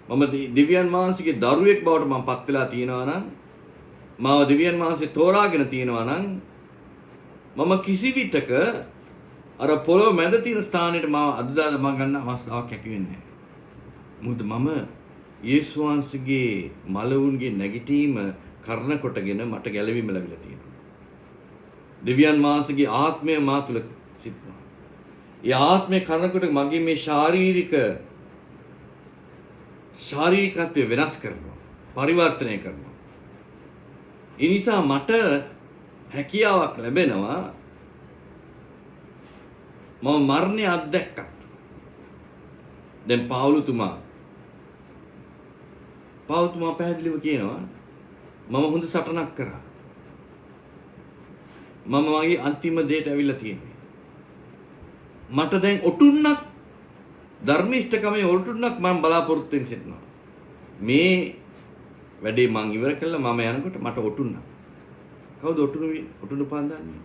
මම දෙවියන් වහන්සේගේ දරුවෙක් බවට මම පත් වෙලා තියෙනවා නම්, මාව දෙවියන් වහන්සේ තෝරාගෙන තියෙනවා නම්, මම කිසි විටක අර පොළොව මැද තියෙන ස්ථානෙට මාව අදදා මම ගන්න අවස්ථාවක් හැකි වෙන්නේ නැහැ. මොකද මම යේසුස් වහන්සේගේ මලවුන්ගේ නැගිටීම කරන කොටගෙන මට ගැලවීම ලැබිලා තියෙනවා. දෙවියන් වහන්සේගේ ආත්මය මා තුල සිටිනවා. ඒ ආත්මය කරනකොට මගේ මේ ශාරීරිකත්වය වෙනස් කරනවා, පරිවර්තනය කරනවා. ඒ නිසා මට හැකියාවක් ලැබෙනවා මම මරණය අත්දැක්කත්. දැන් පාවුලුතුමා පැහැදිලිව කියනවා මම හොඳ සටනක් කරා. මම මගේ අන්තිම දෙයට ඇවිල්ලා තියෙන්නේ. මට දැන් ඔටුන්නක් ධර්මිෂ්ඨකමේ ඔටුන්නක් මම බලාපොරොත්තු වෙමින් සිටිනවා. මේ වැඩේ මං ඉවර කළා මම යනකොට මට ඔටුන්නක්. කවුද ඔටුනු පාන් දාන්නේ?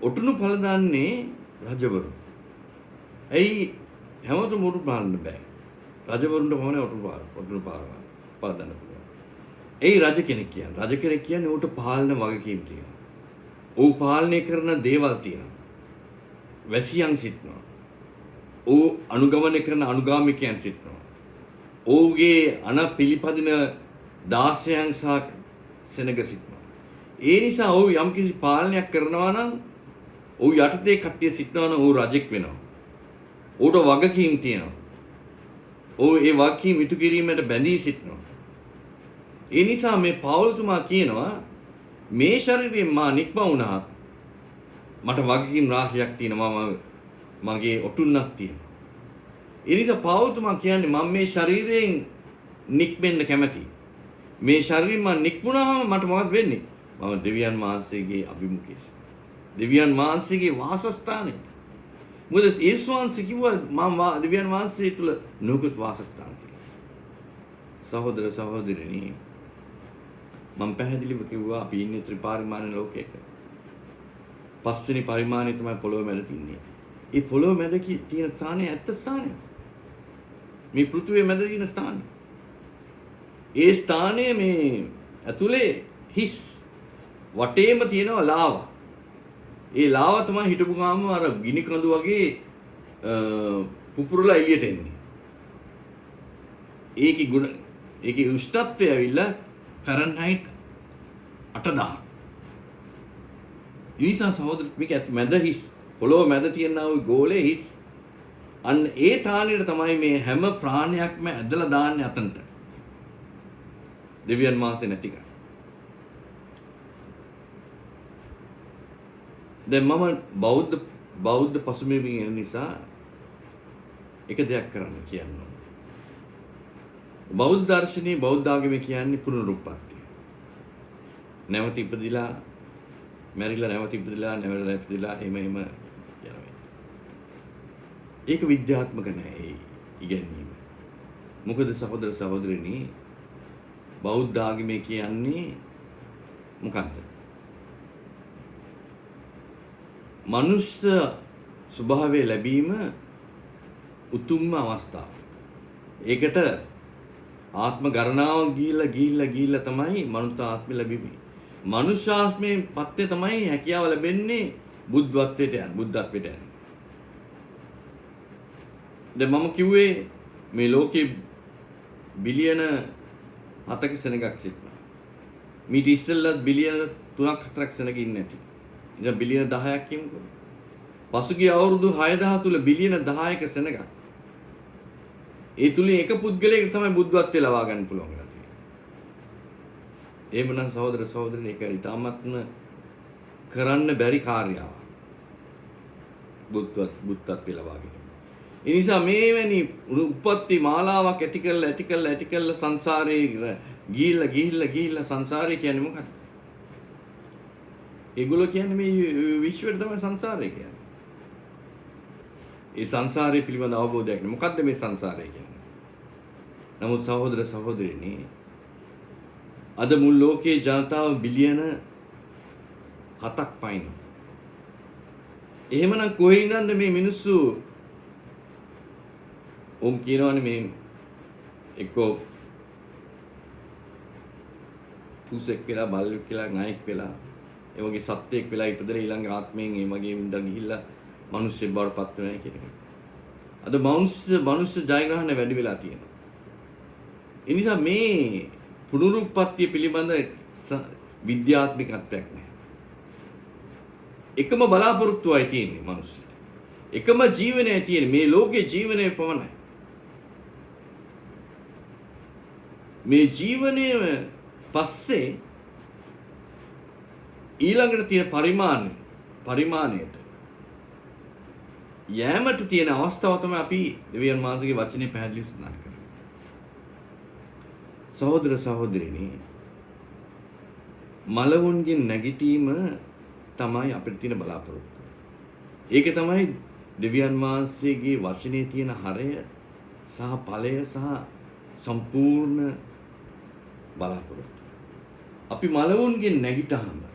ඔටුනු පළ දාන්නේ රජවරු. ඇයි හැමෝටම ඔටුනු පාන්න බෑ? රජවරුන්ට පමණයි ඔටුනු පාන්න පුළුවන්. ඒ රජ කෙනෙක් කියන්නේ. රජ කෙනෙක් කියන්නේ ඌට පාලන වගකීම් තියෙනවා. ඌ පාලනය කරන දේවල් තියෙනවා. වැසියන් සිටිනවා. ඌ අනුගමනය කරන අනුගාමිකයන් සිටිනවා. ඌගේ අන පිළිපදින දාසයන් සහ සෙනග සිටිනවා. ඒ නිසා ඌ යම්කිසි පාලනයක් කරනවා නම් ඌ යටතේ කට්ටිය සිටිනවා නම් ඌ රජෙක් වෙනවා. ඌට වගකීම් තියෙනවා. ඌ ඒ වගකීම් ඉටු කිරීමට බැඳී සිටිනවා. ඒ නිසා මේ පවුල්තුමා කියනවා මේ ශරීරයෙන් මා නික්ම වුණා මට වගකීම් රාශියක් තියෙනවා මගේ ඔටුන්නක් තියෙනවා. ඒ නිසා පවුල්තුමා කියන්නේ මම මේ ශරීරයෙන් නික්මෙන්න කැමතියි. මේ ශරීරයෙන් මම නික්මුණාම මට මොකද වෙන්නේ? මම දෙවියන් වහන්සේගේ අභිමුඛයේ දෙවියන් වහන්සේගේ වාසස්ථානය. මොකද යේසුස් වහන්සේ කිව්වා මම දෙවියන් වහන්සේ තුල නුකුත් වාසස්ථාන තියෙනවා. සහෝදර සහෝදරිනි මම පැහැදිලිව කිව්වා අපි ඉන්නේ ත්‍රිපරිමාණ ලෝකයක. පස්වෙනි පරිමාණය තමයි පොළොව මැද තින්නේ. ඒ පොළොව මැද තියෙන ස්ථානය ඇත්ත ස්ථානය. මේ පෘථුවිය මැද තියෙන ස්ථානය. ඒ ස්ථානය මේ ඇතුලේ හිස් වටේම තියෙනවා ලාවා. ඒ ලාවා තමයි හිටපු ගාම අර ගිනි කඳු වගේ පුපුරලා එළියට එන්නේ. ඒකේ උෂ්ණත්වය ඇවිල්ලා ෆැරන්හයිට් 8000. ඉනිසා සහෝදරත් මේක මැද හිස් පොළොව මැද තියෙනා ওই ගෝලයේ හිස් අන්න ඒ තාලෙට තමයි මේ හැම ප්‍රාණයක්ම ඇදලා දාන්නේ අතනට. දෙවියන් වහන්සේ නැති කර. දැන් මම බෞද්ධ පසුබිමින් එන නිසා එක දෙයක් කරන්න කියනවා. බෞද්ධ දර්ශනයේ බෞද්ධ ආගමේ කියන්නේ පුනරුත්පත්තිය. නැවත ඉපදිලා මැරිලා නැවත ඉපදිලා එහෙම යනවා. ඒක විද්‍යාත්මක නෑ ඒ ඉගැන්වීම. මොකද සහෝදර සහෝදරිනි බෞද්ධ ආගමේ කියන්නේ මොකක්ද? මනුෂ්‍ය ස්වභාවය ලැබීම උතුම්ම අවස්ථාව. ඒකට ආත්ම ගණනාවක් ගිහිල්ලා තමයි මනුස්ස ආත්මය ලැබෙන්නේ. මනුෂ්‍ය ආත්මයෙන් පස්සේ තමයි හැකියාව ලැබෙන්නේ බුද්ධත්වයට යන්න. දැන් මම කිව්වේ මේ ලෝකේ බිලියන 7ක සෙනගක් සිටිනවා. මීට ඉස්සෙල්ලත් බිලියන 3ක් 4ක් සෙනග ඉන්නේ නැති. ඉතින් බිලියන 10ක් කියමුකෝ. පසුගිය අවුරුදු 6000 තුල බිලියන 10ක සෙනගක්. ඒ තුලින් එක පුද්ගලයෙකුට තමයි බුද්ධත්වයට ලබා ගන්න පුළුවන් වෙලා තියෙන්නේ. එහෙමනම් සහෝදර සහෝදරියනි ඒක ඊටාත්ම කරන්න බැරි කාර්යයක්. බුද්ධත්වයට ලබා ගැනීම. ඒ නිසා මේවැනි උප්පත්ති මාලාවක් ඇති කරලා සංසාරේ ගිහිල්ලා සංසාරේ කියන්නේ මොකක්ද? ඒගොල්ලෝ කියන්නේ මේ විශ්වයට තමයි සංසාරය කියන්නේ. ඒ සංසාරය පිළිබඳ අවබෝධයක් නෑ. මොකද්ද මේ සංසාරය කියන්නේ? නමුත් සහෝදර සහෝදරියනි අද මුල් ලෝකයේ ජනතාව බිලියන 7ක් පයින්. එහෙමනම් කොහේ ඉඳන්ද මේ මිනිස්සු කියනවනේ මේ එක්කෝ පුසෙක් වෙලා බල්ලෙක් වෙලා නායක වෙලා ඒ වගේ සත්‍යයක් වෙලා ඉපදලා ඊළඟ ආත්මයෙන් ඒ වගේ ඉඳන් ගිහිල්ලා මිනිස්සු බවට පත් වෙනවා කියන එක. අද මනුෂ්‍ය ජයග්‍රහණය වැඩි වෙලා තියෙනවා. ඒ නිසා මේ පුනරුත්පත්තිය පිළිබඳ විද්‍යාත්මකත්වයක් නැහැ. එකම බලාපොරොත්තුවයි තියෙන්නේ මිනිස්සු. එකම ජීවනයයි තියෙන්නේ මේ ලෝකේ ජීවනය පමණයි. මේ ජීවනය පස්සේ ඊළඟට තියෙන පරිමාණයට යෑමට තියෙන අවස්ථාව තමයි අපි දෙවියන් වහන්සේගේ වචනේ පැහැදිලිව සඳහන් කරන්නේ. සහෝදර සහෝදරිනි මලවුන්ගෙන් නැගිටීම තමයි අපිට තියෙන බලාපොරොත්තුව. ඒක තමයි දෙවියන් වහන්සේගේ වචනේ තියෙන හරය සහ ඵලය සහ සම්පූර්ණ බලාපොරොත්තුව. අපි මලවුන්ගෙන් නැගිටාම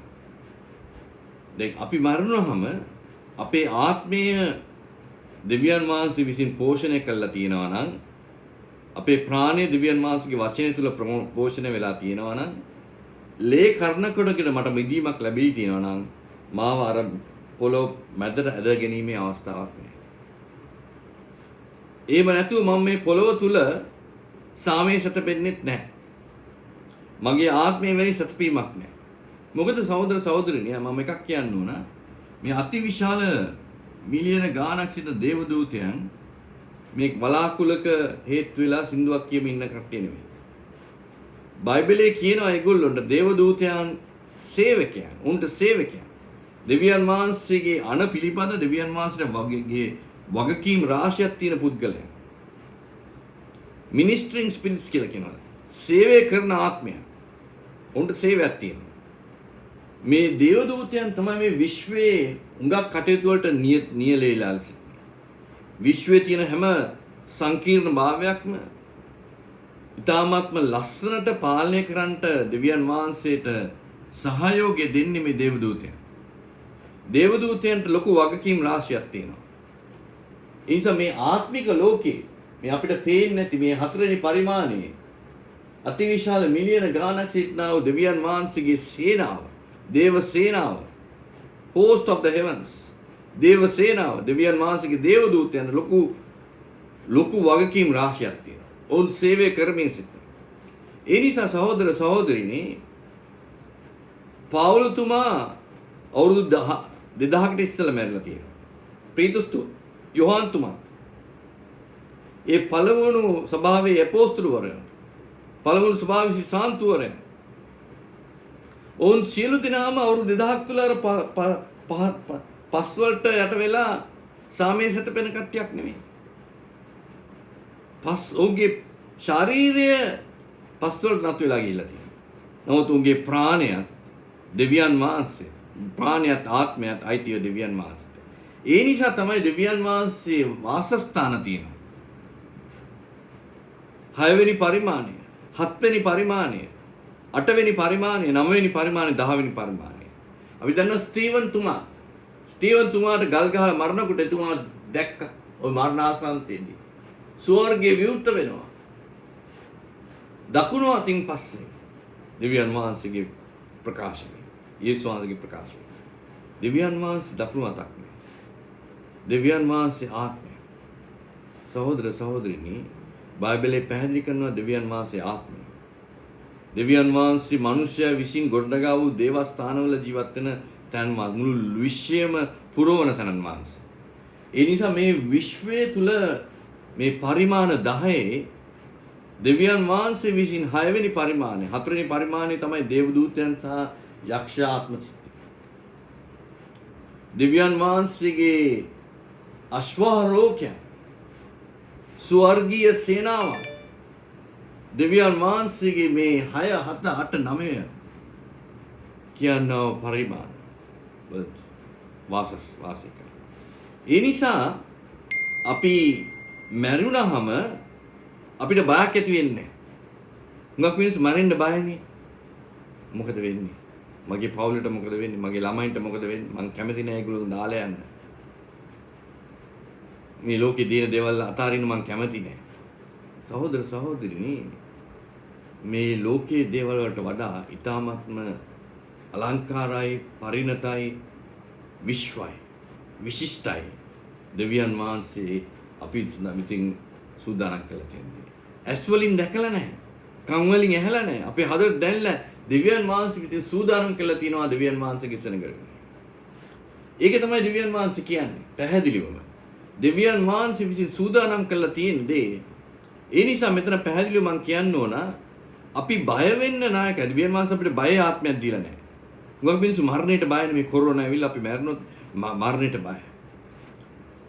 දැන් අපි මරණවම අපේ ආත්මය දෙවියන් වහන්සේ විසින් පෝෂණය කරලා තියෙනවා නම් අපේ ප්‍රාණය දෙවියන් වහන්සේගේ වචනය තුල පෝෂණය වෙලා තියෙනවා නම් ලේ කර්ණකොඩකට මට මිදීමක් ලැබී තියෙනවා නම් මාව අර පොළොව මැදට ඇද ගැනීමේ අවස්ථාවක් නැහැ. එහෙම නැතුව මම මේ පොළොව තුල සාමයේ සැතපෙන්නෙත් නැහැ. මගේ ආත්මය වැනි සැතපීමක් නැහැ. මොකද සහෝදර සහෝදරිනිය මම එකක් කියන්න ඕන. මේ අතිවිශාල මිලියන ගාණක් සිට දේවදූතයන් මේ වලාකුලක හේතු වෙලා සින්දුවක් කියමින් ඉන්න කට්ටිය නෙමෙයි. බයිබලයේ කියනවා ඒගොල්ලොන්ට දේවදූතයන් සේවකයන්, උන්ට සේවකයන්. දෙවියන් වහන්සේගේ අණ පිළිපද දෙවියන් වහන්සේට වගේ වගකීම් රාශියක් තියෙන පුද්ගලයන්. මිනිස්ටරින් ස්පිරිට්ස් කියලා කියනවා. සේවය කරන ආත්මය. උන්ට සේවයක් තියෙනවා. මේ දේවදූතයන් තමයි මේ විශ්වයේ උඟක් කටයුතු වලට නියැලෙලා විශ්වයේ තියෙන හැම සංකීර්ණ භාවයක්ම ඊ타මාත්ම ලස්සනට පාලනය කරන්නට දෙවියන් වහන්සේට සහයෝගය දෙන්නේ මේ දේවදූතයන්. දේවදූතයන්ට ලොකු වගකීම් රාශියක් තියෙනවා. ඒ නිසා මේ ආත්මික ලෝකේ මේ අපිට පේන්නේ නැති මේ හතරවෙනි පරිමාණයේ අතිවිශාල මිලියන ගාණක් සිටිනා වූ දෙවියන් වහන්සේගේ සේනාව, දේව සේනාව, host of the heavens, දේව සේනාව, දෙවියන් වහන්සේගේ දේවදූතයන් ලොකු වගකීම් රාශියක් තියෙනවා. ඔවුන් සේවය කරමින් සිටිනවා. ඒ නිසා සහෝදර සහෝදරිනි පවුලතුමා අවුරුදු 2000කට ඉස්සෙල්ලා මැරිලා තියෙනවා. පීතුස්තු යොහන්තුමා ඒ පළවුණු සභාවේ අපෝස්තලවරයන්, පළවුණු සභාවේ සාන්තුවරයන්, ඔවුන් සියලු දෙනාම අවුරුදු 2000ක් තුල අර පස් වලට යට වෙලා සාමයේ සැතපෙන කට්ටියක් නෙමෙයි. ඔවුන්ගේ ශාරීරය පස් වලට නතු වෙලා ගිහිල්ලා තියෙනවා. නමුත් උන්ගේ ප්‍රාණයත් දෙවියන් වහන්සේ, ප්‍රාණයත් ආත්මයත් අයිතිව දෙවියන් වහන්සේට. ඒ නිසා තමයි දෙවියන් වහන්සේ වාසස්ථාන තියෙනවා. 6 වෙනි පරිමාණය, 7 වෙනි පරිමාණය, 8 වෙනි පරිමාණය, 9 වෙනි පරිමාණය, 10 වෙනි පරිමාණය. අපි දන්නවා ස්ටීවන් තුමාට ගල් ගහලා මරනකොට එතුමා දැක්ක ওই මරණාසන්නයේදී ස්වර්ගයේ විවෘත වෙනවා. දකුණු අතින් පස්සේ දෙවියන් වහන්සේගේ ප්‍රකාශය, යේසුස් වහන්සේගේ ප්‍රකාශය. දෙවියන් වහන්සේ දකුණු අතක් නේ. දෙවියන් වහන්සේ ආත්මය. සහෝදර සහෝදරිනි බයිබලයේ පැහැදිලි කරනවා දෙවියන් වහන්සේ ආත්මය. දෙවියන් වහන්සේ මිනිසයා විසින් ගොඩනගා වූ දේවස්ථානවල ජීවත් වෙන තැන් මුළු විශ්වයම පුරවන තැනන් වහන්සේ. ඒ නිසා මේ විශ්වය තුල මේ පරිමාණ 10 දෙවියන් වහන්සේ විසින් 6 වෙනි පරිමාණය, 4 වෙනි පරිමාණය තමයි දේවදූතයන් සහ යක්ෂ ආත්ම. දෙවියන් වහන්සේගේ අශ්වාරෝහකයන්, ස්වර්ගීය සේනාව, දෙවියන් වහන්සේගේ මේ 6, 7, 8, 9 කියනවා පරිමාණ වාසය කරන. ඒ නිසා අපි මැරුණාම අපිට බයක් ඇති වෙන්නේ නැහැ. හුඟක් මිනිස්සු මැරෙන්න බයනේ. මොකද වෙන්නේ? මගේ පවුලට මොකද වෙන්නේ? මගේ ළමයින්ට මොකද වෙන්නේ? මං කැමති නෑ ඒගොල්ලෝ දාලා යන්න. මේ ලෝකේ දින දේවල් අතාරින්න මං කැමති නෑ. සහෝදර සහෝදරිනි මේ ලෝකයේ දේවල් වලට වඩා ඊ타ත්ම අලංකාරයි, පරිණතයි, විශ්වයි, විශිෂ්ටයි දෙවියන් වහන්සේ අපි ඉතින් සූදානම් කරලා තියෙනවා. ඇස් වලින් දැකලා නැහැ. කන් වලින් ඇහලා නැහැ. අපේ හදවත දැනලා දෙවියන් වහන්සේ ඉතින් සූදානම් කරලා තියෙනවා දෙවියන් වහන්සේගේ සෙනඟට. ඒක තමයි දෙවියන් වහන්සේ කියන්නේ. පැහැදිලිවම. දෙවියන් වහන්සේ විසින් සූදානම් කරලා තියෙන දේ. ඒ නිසා මෙතන පැහැදිලිව මම කියන්න ඕන අපි බය වෙන්න නායක දෙවියන් වහන්සේ අපිට බය ආත්මයක් දීලා නැහැ. මොකද මිනිස්සු මරණයට බයනේ මේ කොරෝනා ඇවිල්ලා අපි මැරෙනොත් මරණයට බයයි.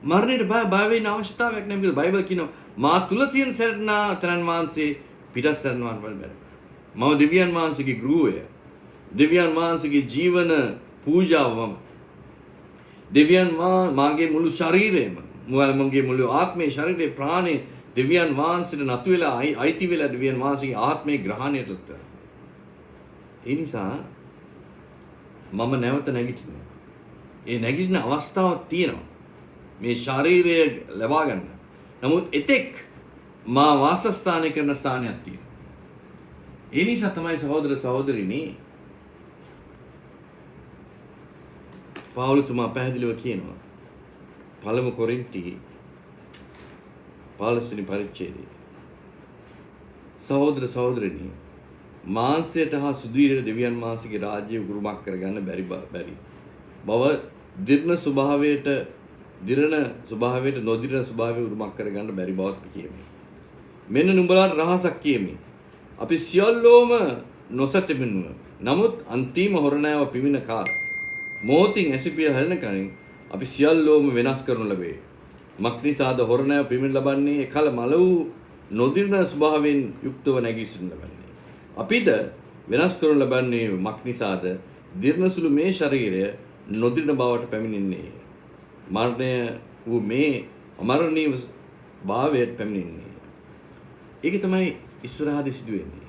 මරණයට බය වෙන්න අවශ්‍යතාවයක් නැහැ. මොකද බයිබල් කියනවා මා තුල තියෙන සරණා තරන් වහන්සේ පිටස් සරණවන් වල බැලුවා. මම දෙවියන් වහන්සේගේ ගෘහය, දෙවියන් වහන්සේගේ ජීවන පූජාව මම. දෙවියන් මාගේ මුළු ශරීරයම, මගේ මුළු ආත්මේ, ශරීරේ, ප්‍රාණේ දෙවියන් වහන්සේට නතු වෙලා අයිති වෙලා දෙවියන් වහන්සේගේ ආත්මේ ග්‍රහණයට උත්තර. ඒ නිසා මම නැවත නැගිටිනවා. ඒ නැගිටින අවස්ථාවක් තියෙනවා. මේ ශරීරය ලබා ගන්න. නමුත් එතෙක් මා වාසස්ථානය කරන ස්ථානයක් තියෙනවා. ඒ නිසා තමයි සහෝදර සහෝදරිනි පවුලතුමා පැහැදිලිව කියනවා පළමු කොරින්ති 15 වෙනි පරිච්ඡේදයේ සහෝදර සහෝදරිනි මාංශයට හා සුදීරයට දෙවියන් වහන්සේගේ රාජ්‍ය උගුරුමක් කරගන්න බැරි බව දිර්ණ ස්වභාවයට නොදිරණ ස්වභාවය උරුමක් කරගන්න බැරි බවත් කියමි. මෙන්න නුඹලාට රහසක් කියමි. අපි සියල්ලෝම නොසැතපෙනුව. නමුත් අන්තිම හොරණෑව පිමින කාල මොහොතින් ඇසිපිය හැලෙන කලින් අපි සියල්ලෝම වෙනස් කරනු ලැබේ. මක්නිසාද හොරණෑව පිමින ලබන්නේ එකල මල වූ නොදිරණ ස්වභාවයෙන් යුක්තව නැගී සිටින ලබන්නේ. අපිද වෙනස් කරනු ලබන්නේ මක්නිසාද දිර්ණසුළු මේ ශරීරය නොදිරණ බවට පැමිණෙන්නේ. මරණය වූ මේ අමරණීය භාවයට පැමිණෙන්නේ. ඒක තමයි ඉස්සරහදී සිදුවෙන්නේ.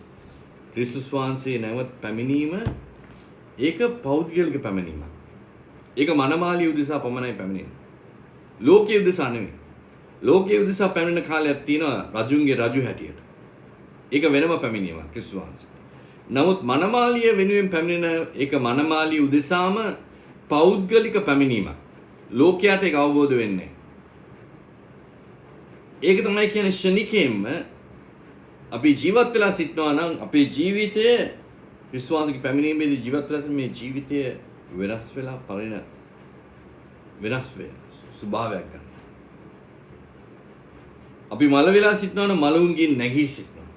ක්‍රිස්තුස් වහන්සේ නැවත පැමිණීම ඒක පෞද්ගලික පැමිණීමක්. ඒක මනමාලිය උදෙසා පමණයි පැමිණෙන්නේ. ලෝකයේ උදෙසා නෙමෙයි. ලෝකයේ උදෙසා පැමිණෙන කාලයක් තියෙනවා රජුන්ගේ රජු හැටියට. ඒක වෙනම පැමිණීමක් ක්‍රිස්තුස් වහන්සේ. නමුත් මනමාලිය වෙනුවෙන් පැමිණෙන ඒක මනමාලිය උදෙසාම පෞද්ගලික පැමිණීමක්. ලෝකයට ඒක අවබෝධ වෙන්නේ. ඒක තමයි කියන්නේ ශනිකයෙන්ම අපි ජීවත් වෙලා සිටනවා නම් අපේ ජීවිතය විශ්වාසික පැමිණීමේදී ජීවත් වෙලා මේ ජීවිතය වෙනස් වෙලා වෙනස් වේ ස්වභාවයක් ගන්න. අපි මල වෙලා සිටනවා නම් මලවුන්ගෙන් නැගී සිටනවා.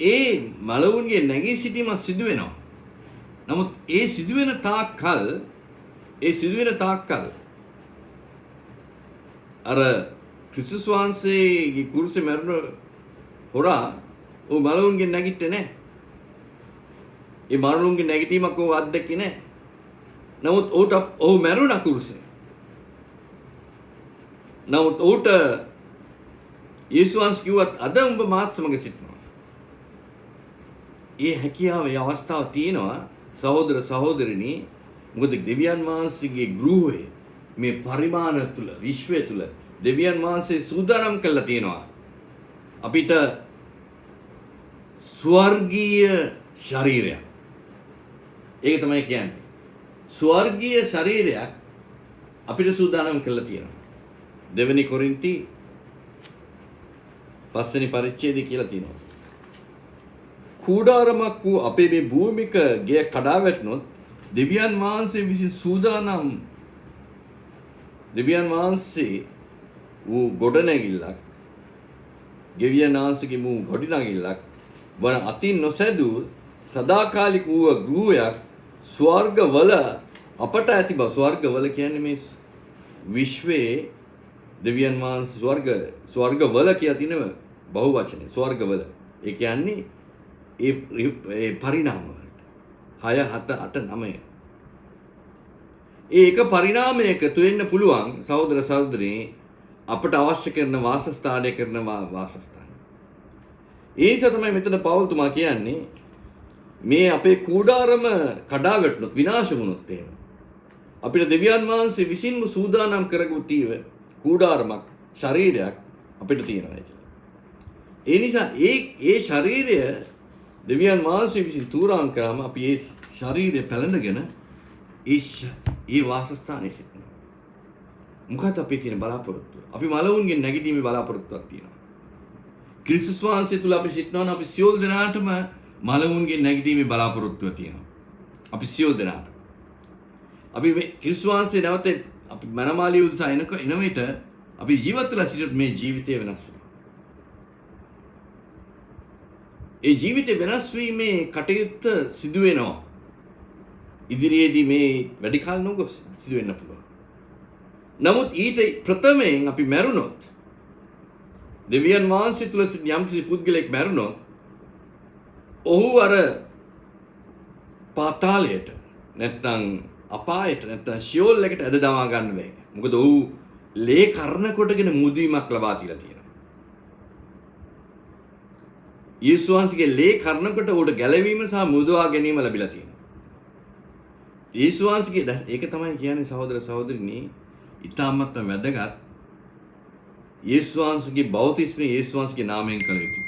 ඒ මලවුන්ගේ නැගී සිටීම සිදු වෙනවා. නමුත් ඒ සිදුවෙන තාක්කල් අර ක්‍රිස්තුස් වහන්සේගේ කුරුසේ මැරුණ හොරා ਉਹ මලවුන්ගෙන් නැගිට්ටේ නැහැ. ඒ මලවුන්ගේ නැගිටීමක් ਉਹ අත්දැකේ නැහැ. නමුත් ඔහු මැරුණා කුරුසේ. නමුත් ඔහුට යේසුස් වහන්සේ කිව්වත් අද උඹ මාත් සමග සිටිනවා. ඒ හැකියාව ඒ අවස්ථාව තියෙනවා සහෝදර සහෝදරිනි. මොකද දෙවියන් වහන්සේගේ ගෘහයේ මේ පරිමාණ තුල විශ්වය තුල දෙවියන් වහන්සේ සූදානම් කළා තියෙනවා අපිට ස්වර්ගීය ශරීරයක්. ඒක තමයි කියන්නේ. ස්වර්ගීය ශරීරයක් අපිට සූදානම් කළා තියෙනවා. දෙවෙනි කොරින්ති 5 වෙනි පරිච්ඡේදය කියලා තියෙනවා. කූඩාරමක් වූ අපේ මේ භූමික ගේ කඩා වැටුනොත් දෙවියන් වහන්සේ විසින් සූදානම් දෙවියන් වහන්සේ වූ ගොඩනැගිල්ලක් දෙවියන් වහන්සේගේ වූ ගොඩනැගිල්ලක් වන අතින් නොසැදූ සදාකාලික වූ ගෘහයක් ස්වර්ගවල අපට ඇති බව. ස්වර්ගවල කියන්නේ මේ විශ්වයේ දෙවියන් වහන්සේ ස්වර්ගවල කියලා තියෙන බහු වචනේ. ස්වර්ගවල ඒ කියන්නේ ඒ පරිණාම වලට 6 7 8 9 ඒක පරිණාමයක එකතු වෙන්න පුළුවන් සහෝදර සහෝදරී අපට අවශ්‍ය කරන වාසස්ථානය කරන වාසස්ථාන. ඒ නිසා තමයි මෙතන පවුල්තුමා කියන්නේ මේ අපේ කූඩාරම කඩා වැටුනොත් විනාශ වුණොත් එහෙම අපිට දෙවියන් වහන්සේ විසින්ම සූදානම් කරගු තීව කූඩාරමක් ශරීරයක් අපිට තියෙනවා කියලා. ඒ නිසා ඒ ශරීරය දෙවියන් වහන්සේ විසින් තූරාම් කරාම අපි ඒ ශරීරය පැලඳගෙන ඒ වාසස්ථානයේ සිටිනවා. මොකද අපේ තියෙන බලාපොරොත්තුව? අපි මලවුන්ගෙන් නැගිටීමේ බලාපොරොත්තුවක් තියෙනවා. ක්‍රිස්තුස් වහන්සේ තුල අපි සිටිනවා නම් අපි සියලු දෙනාටම මලවුන්ගෙන් නැගිටීමේ බලාපොරොත්තුව තියෙනවා. අපි සියලු දෙනාට. අපි මේ ක්‍රිස්තුස් වහන්සේ නැවත අපි මනමාලිය උදෙසා එන විට අපි ජීවත් වෙලා සිටින මේ ජීවිතය වෙනස් වෙනවා. ඒ ජීවිතේ වෙනස් වීමේ කටයුත්ත සිදු වෙනවා. ඉදිරියේදී මේ වැඩි කාල නොගොස් සිදු වෙන්න පුළුවන්. නමුත් ඊට ප්‍රථමයෙන් අපි මැරුණොත් දෙවියන් වහන්සේ තුල යම්කිසි පුද්ගලෙක් මැරුණොත් ඔහු අර පාතාලයට නැත්නම් අපායට නැත්නම් ෂියෝල් එකට ඇද දමා ගන්න බෑ. මොකද ඔහු ලේ කර්ණ කොටගෙන මුදීමක් ලබා තියලා තියෙනවා. යේසුස් වහන්සේගේ ලේ කර්ණ කොට උඩ ගැලවීම සහ මුදවා ගැනීම ලැබිලා තියෙනවා. යේසුස් වහන්සේගේ ඒක තමයි කියන්නේ සහෝදර සහෝදරිනි ඊටමත් වැදගත් යේසුස් වහන්සේගේ බෞතිස්මය යේසුස් වහන්සේගේ නාමයෙන් කළ යුතුයි.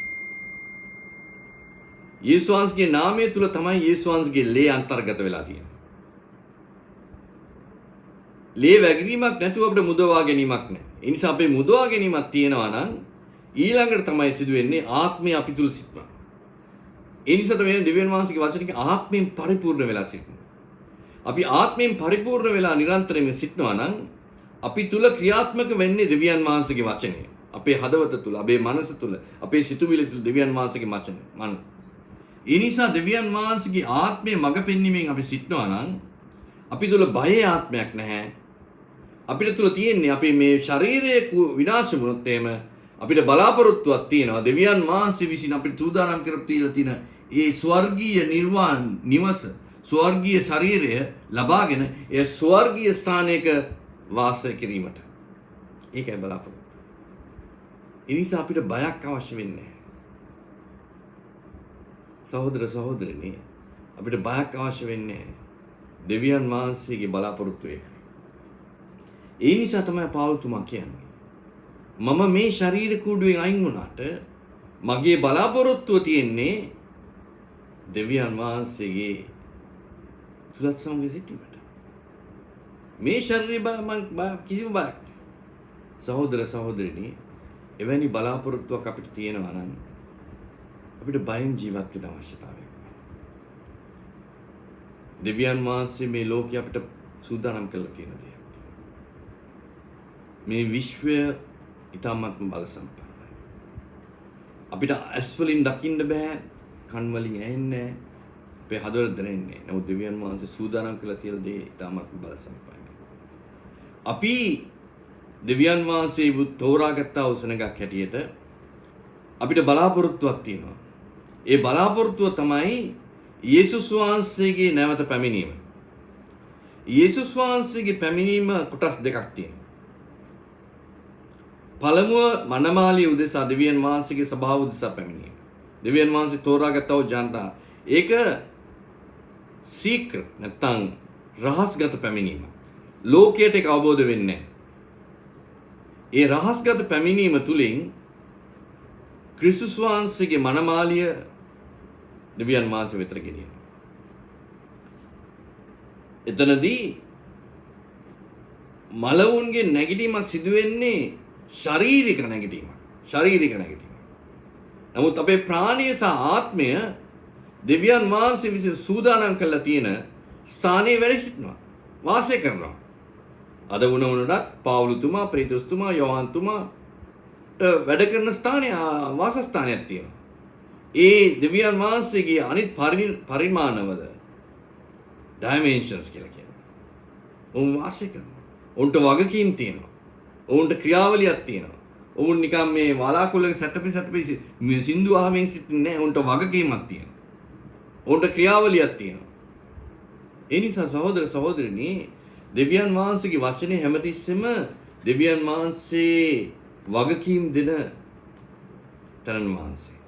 යේසුස් වහන්සේගේ නාමය තුල තමයි යේසුස් වහන්සේගේ ලේ අන්තර්ගත වෙලා තියෙන්නේ. ලේ වැගිරීමක් නැතුව අපිට මුදවා ගැනීමක් නැහැ. ඒ නිසා අපේ මුදවා ගැනීමක් තියෙනවා නම් ඊළඟට තමයි සිදු වෙන්නේ ආත්මය අපි තුල සිටනවා. ඒ නිසා තමයි දෙවියන් වහන්සේගේ වචනික ආත්මයෙන් පරිපූර්ණ වෙලා සිටිනවා. අපි ආත්මයෙන් පරිපූර්ණ වෙලා නිරන්තරයෙන් සිටනවා නම් අපි තුල ක්‍රියාත්මක වෙන්නේ දෙවියන් වහන්සේගේ වචනය. අපේ හදවත තුල, අපේ මනස තුල, අපේ සිතුවිලි තුල දෙවියන් වහන්සේගේ වචන. ඒ නිසා දෙවියන් වහන්සේගේ ආත්මය මඟ පෙන්වීමෙන් අපි සිටනවා නම් අපි තුල බයේ ආත්මයක් නැහැ. අපිට තුල තියෙන්නේ අපේ මේ ශරීරයේ විනාශ වුණොත් එහෙම අපිට බලාපොරොත්තුවක් තියෙනවා දෙවියන් වහන්සේ විසින් අපිට සූදානම් කරලා තියෙන ඒ ස්වර්ගීය නිර්වාණ නිවස ස්වර්ගීය ශරීරය ලබාගෙන ඒ ස්වර්ගීය ස්ථානයක වාසය කිරීමට. ඒකයි බලාපොරොත්තු. ඒ නිසා අපිට බයක් අවශ්‍ය වෙන්නේ නැහැ. සහෝදර සහෝදරිනේ අපිට බයක් අවශ්‍ය වෙන්නේ නැහැ. දෙවියන් වහන්සේගේ බලාපොරොත්තු ඒකයි. ඒ නිසා තමයි පාවුල්තුමා කියන්නේ මම මේ ශරීර කූඩුවෙන් අයින් වුණාට මගේ බලාපොරොත්තුව තියෙන්නේ දෙවියන් වහන්සේගේ තුලත් සමග සිටීමට. මේ ශරීරය කිසිම බයක් නැහැ. සහෝදර සහෝදරිනි එවැනි බලාපොරොත්තුවක් අපිට තියෙනවා නම් අපිට බයෙන් ජීවත් වෙන්න අවශ්‍යතාවයක් නැහැ. දෙවියන් වහන්සේ මේ ලෝකෙ අපිට සූදානම් කරලා තියෙන දේ. මේ විශ්වය ඉතාමත්ම බල සම්පන්නයි. අපිට ඇස් වලින් දකින්න බෑ, කන් වලින් ඇහෙන්නේ නැහැ, අපේ හදවත දැනෙන්නේ නැහැ. නමුත් දෙවියන් වහන්සේ සූදානම් කරලා තියෙන දේ ඉතාමත්ම බල සම්පන්නයි. අපි දෙවියන් වහන්සේ තෝරාගත්තා උසනගක් හැටියට අපිට බලාපොරොත්තුවක් තියෙනවා. ඒ බලාපොරොත්තුව තමයි යේසුස් වහන්සේගේ නැවත පැමිණීම. යේසුස් වහන්සේගේ පැමිණීම කොටස් දෙකක් තියෙනවා. පළමුව මනමාලිය උදෙසා දෙවියන් වහන්සේගේ සභාව උදෙසා පැමිණීම. දෙවියන් වහන්සේ තෝරාගත්තා වූ ජනතා. ඒක සීක්‍රට් නැත්නම් රහස්ගත පැමිණීම. ලෝකයට ඒක අවබෝධ වෙන්නේ නැහැ. ඒ රහස්ගත පැමිණීම තුලින් ක්‍රිස්තුස් වහන්සේගේ මනමාලිය දෙවියන් වහන්සේ වෙතට ගෙනියනවා. එතනදී මලවුන්ගේ නැගිටීමක් සිදු වෙන්නේ ශාරීරික නැගිටීමක්. ශාරීරික නැගිටීමක්. නමුත් අපේ ප්‍රාණය සහ ආත්මය දෙවියන් වහන්සේ විසින් සූදානම් කරලා තියෙන ස්ථානයේ වැඩ සිටිනවා. වාසය කරනවා. අද වුණත් පාවුලුතුමා, පේතෘස්තුමා, යෝහන්තුමා වැඩ කරන ස්ථානය වාසස්ථානයක් තියෙනවා. ඒ දෙවියන් වහන්සේගේ අනිත් පරිමාණවල ඩයිමෙන්ෂන්ස් කියලා කියනවා. උන් වාසය කරනවා. උන්ට වගකීම් තියෙනවා. ඔවුන්ට ක්‍රියාවලියක් තියෙනවා. ඔවුන් නිකන් මේ වලාකුළක සැතපි මේ සින්දු අහමින් සිටින්නේ නැහැ. උන්ට වගකීමක් තියෙනවා. උන්ට ක්‍රියාවලියක් තියෙනවා. ඒ නිසා සහෝදර සහෝදරිනි දෙවියන් වහන්සේගේ වචනේ හැමතිස්සෙම දෙවියන් වහන්සේ වගකීම් දෙන තරණ වහන්සේ.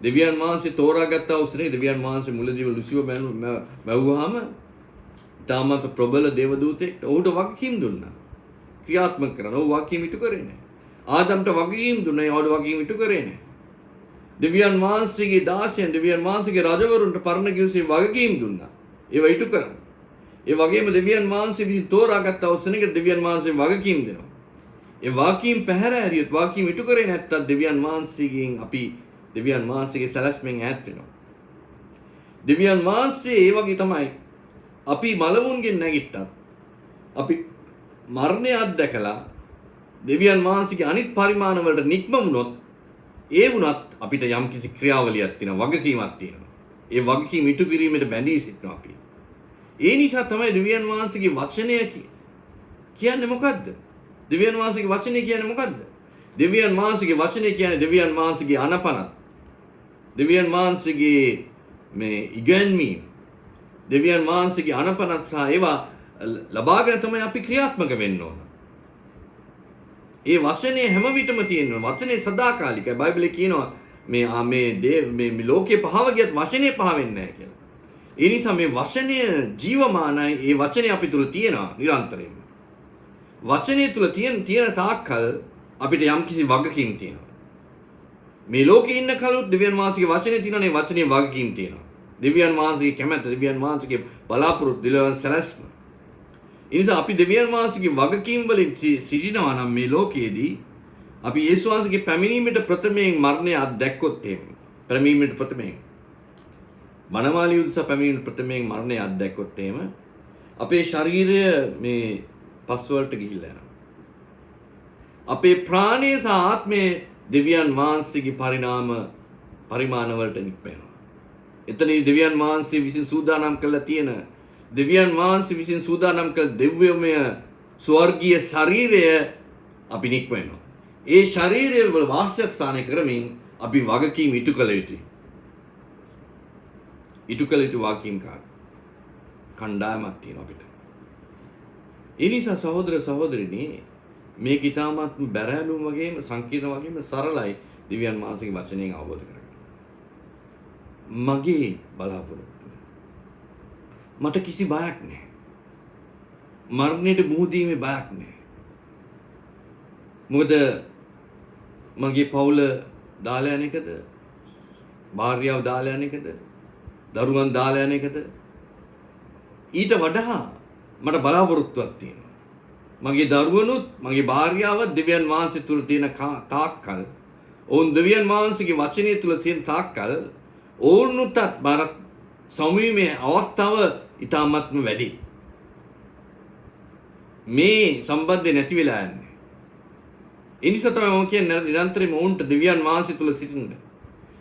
දෙවියන් වහන්සේ තෝරාගත්තා උසනේ දෙවියන් වහන්සේ මුලදීම ලුසිව මැව්වහම තාමත් ප්‍රබල දේවදූතෙක් ඔහුට වගකීම් දුන්නා. ක්‍රියාත්මක කරන ඔහු වගකීම් ඉටු කරේ නැහැ. ආදම්ට වගකීම් දුන්නා. ඒවට වගකීම් ඉටු කරේ නැහැ. දෙවියන් වහන්සේගේ දාසයන් දෙවියන් වහන්සේගේ රජවරුන්ට පරණ කිව්සේ වගකීම් දුන්නා. ඒව ඉටු කරන්න. ඒ වගේම දෙවියන් වහන්සේ විසින් තෝරාගත්තා උසනේකට දෙවියන් වහන්සේ වගකීම් දෙනවා. ඒ වගකීම් පැහැර හැරියොත් වගකීම් ඉටු කරේ නැත්තම් දෙවියන් වහන්සේගෙන් අපි දෙවියන් වහන්සේගේ සැලැස්මෙන් ඈත් වෙනවා. දෙවියන් වහන්සේ ඒ වගේ තමයි අපි මලවුන්ගෙන් නැගිට්ටත් අපි මරණය අත්දැකලා දෙවියන් වහන්සේගේ අනිත් පරිමාණ වලට නික්ම වුණොත් ඒ වුණත් අපිට යම්කිසි ක්‍රියාවලියක් තියෙනවා, වගකීමක් තියෙනවා. ඒ වගකීම ඉටු කිරීමට බැඳී සිටිනවා අපි. ඒ නිසා තමයි දෙවියන් වහන්සේගේ වචනය කියන්නේ මොකද්ද? දෙවියන් වහන්සේගේ වචනය කියන්නේ මොකද්ද? දෙවියන් වහන්සේගේ වචනය කියන්නේ දෙවියන් වහන්සේගේ අනපනත්. දෙවියන් වහන්සේගේ මේ ඉගැන්වීම. දෙවියන් වහන්සේගේ අනපනත් සහ ඒවා ලබාගෙන තමයි අපි ක්‍රියාත්මක වෙන්න ඕන. ඒ වචනේ හැම විටම තියෙනවා. වචනේ සදාකාලිකයි. බයිබලයේ කියනවා මේ ලෝකේ පහව ගියත් වචනේ පහ වෙන්නේ නැහැ කියලා. ඒ නිසා මේ වචනය ජීවමානයි. ඒ වචනේ අපි තුල තියෙනවා නිරන්තරයෙන්ම. වචනේ තුල තියෙන තාක්කල් අපිට යම්කිසි වගකීම් තියෙනවා. මේ ලෝකේ ඉන්න කලොත් දෙවියන් වහන්සේගේ වචනේ තියෙනනේ වචනේ වගකීම් තියෙනවා. දෙවියන් වහන්සේගේ කැමැත්ත, දෙවියන් වහන්සේගේ බලාපොරොත්තු, දෙවියන් සැලැස්ම. ඒ නිසා අපි දෙවියන් වහන්සේගේ වගකීම් වලින් සිටිනවා නම් මේ ලෝකයේදී අපි යේසුස් වහන්සේගේ පැමිණීමට ප්‍රථමයෙන් මරණය අත්දැක්කොත් එහෙම. පැමිණීමට ප්‍රථමයෙන් මනමාලි උදෙසා පැමිණීමට ප්‍රථමයෙන් මරණය අත්දැක්කොත් එහෙම අපේ ශරීරය මේ පස් වලට ගිහිල්ලා යනවා. අපේ ප්‍රාණය සහ ආත්මය දෙවියන් වහන්සේගේ පරිමාණ වලට නිප්පැනවා. එතනදී දෙවියන් වහන්සේ විසින් සූදානම් කරලා තියෙන දෙවියන් වහන්සේ විසින් සූදානම් කළ දිව්‍යමය ස්වර්ගීය ශරීරය අපි නික්මනවා. ඒ ශරීරය වල වාසස්ථානය කරමින් අපි වගකීම් ඉටු කළ යුතුයි. ඉටු කළ යුතු වගකීම් කණ්ඩායමක් තියෙනවා අපිට. ඒ නිසා සහෝදර සහෝදරිනි මේක ඊටාත්ම බැරෑලුම් වගේම සංකීර්ණ වගේම සරලයි දෙවියන් වහන්සේගේ වචනයෙන් අවබෝධ කරගන්න. මගේ බලාපොරොත්තු මට කිසි බයක් නැහැ. මරණයට මුහුණ දීමේ බයක් නැහැ. මොකද මගේ පවුල දාලා යන එකද? භාර්යාව දාලා යන එකද? දරුවන් දාලා යන එකද? ඊට වඩා මට බලාපොරොත්තුවක් තියෙනවා. මගේ දරුවනුත් මගේ භාර්යාවත් දෙවියන් වහන්සේ තුල තියෙන තාක්කල් ඔවුන් දෙවියන් වහන්සේගේ වචනය තුල තියෙන තාක්කල් ඔවුන්ටත් බාරත් සමීමේ අවස්ථාව ඉතාමත්ම වැඩි. මේ සම්බන්ධය නැති වෙලා යන්නේ. ඒ නිසා තමයි මම කියන්නේ නිරන්තරයෙන්ම ඔවුන්ට දෙවියන් වහන්සේ තුල සිටින්න.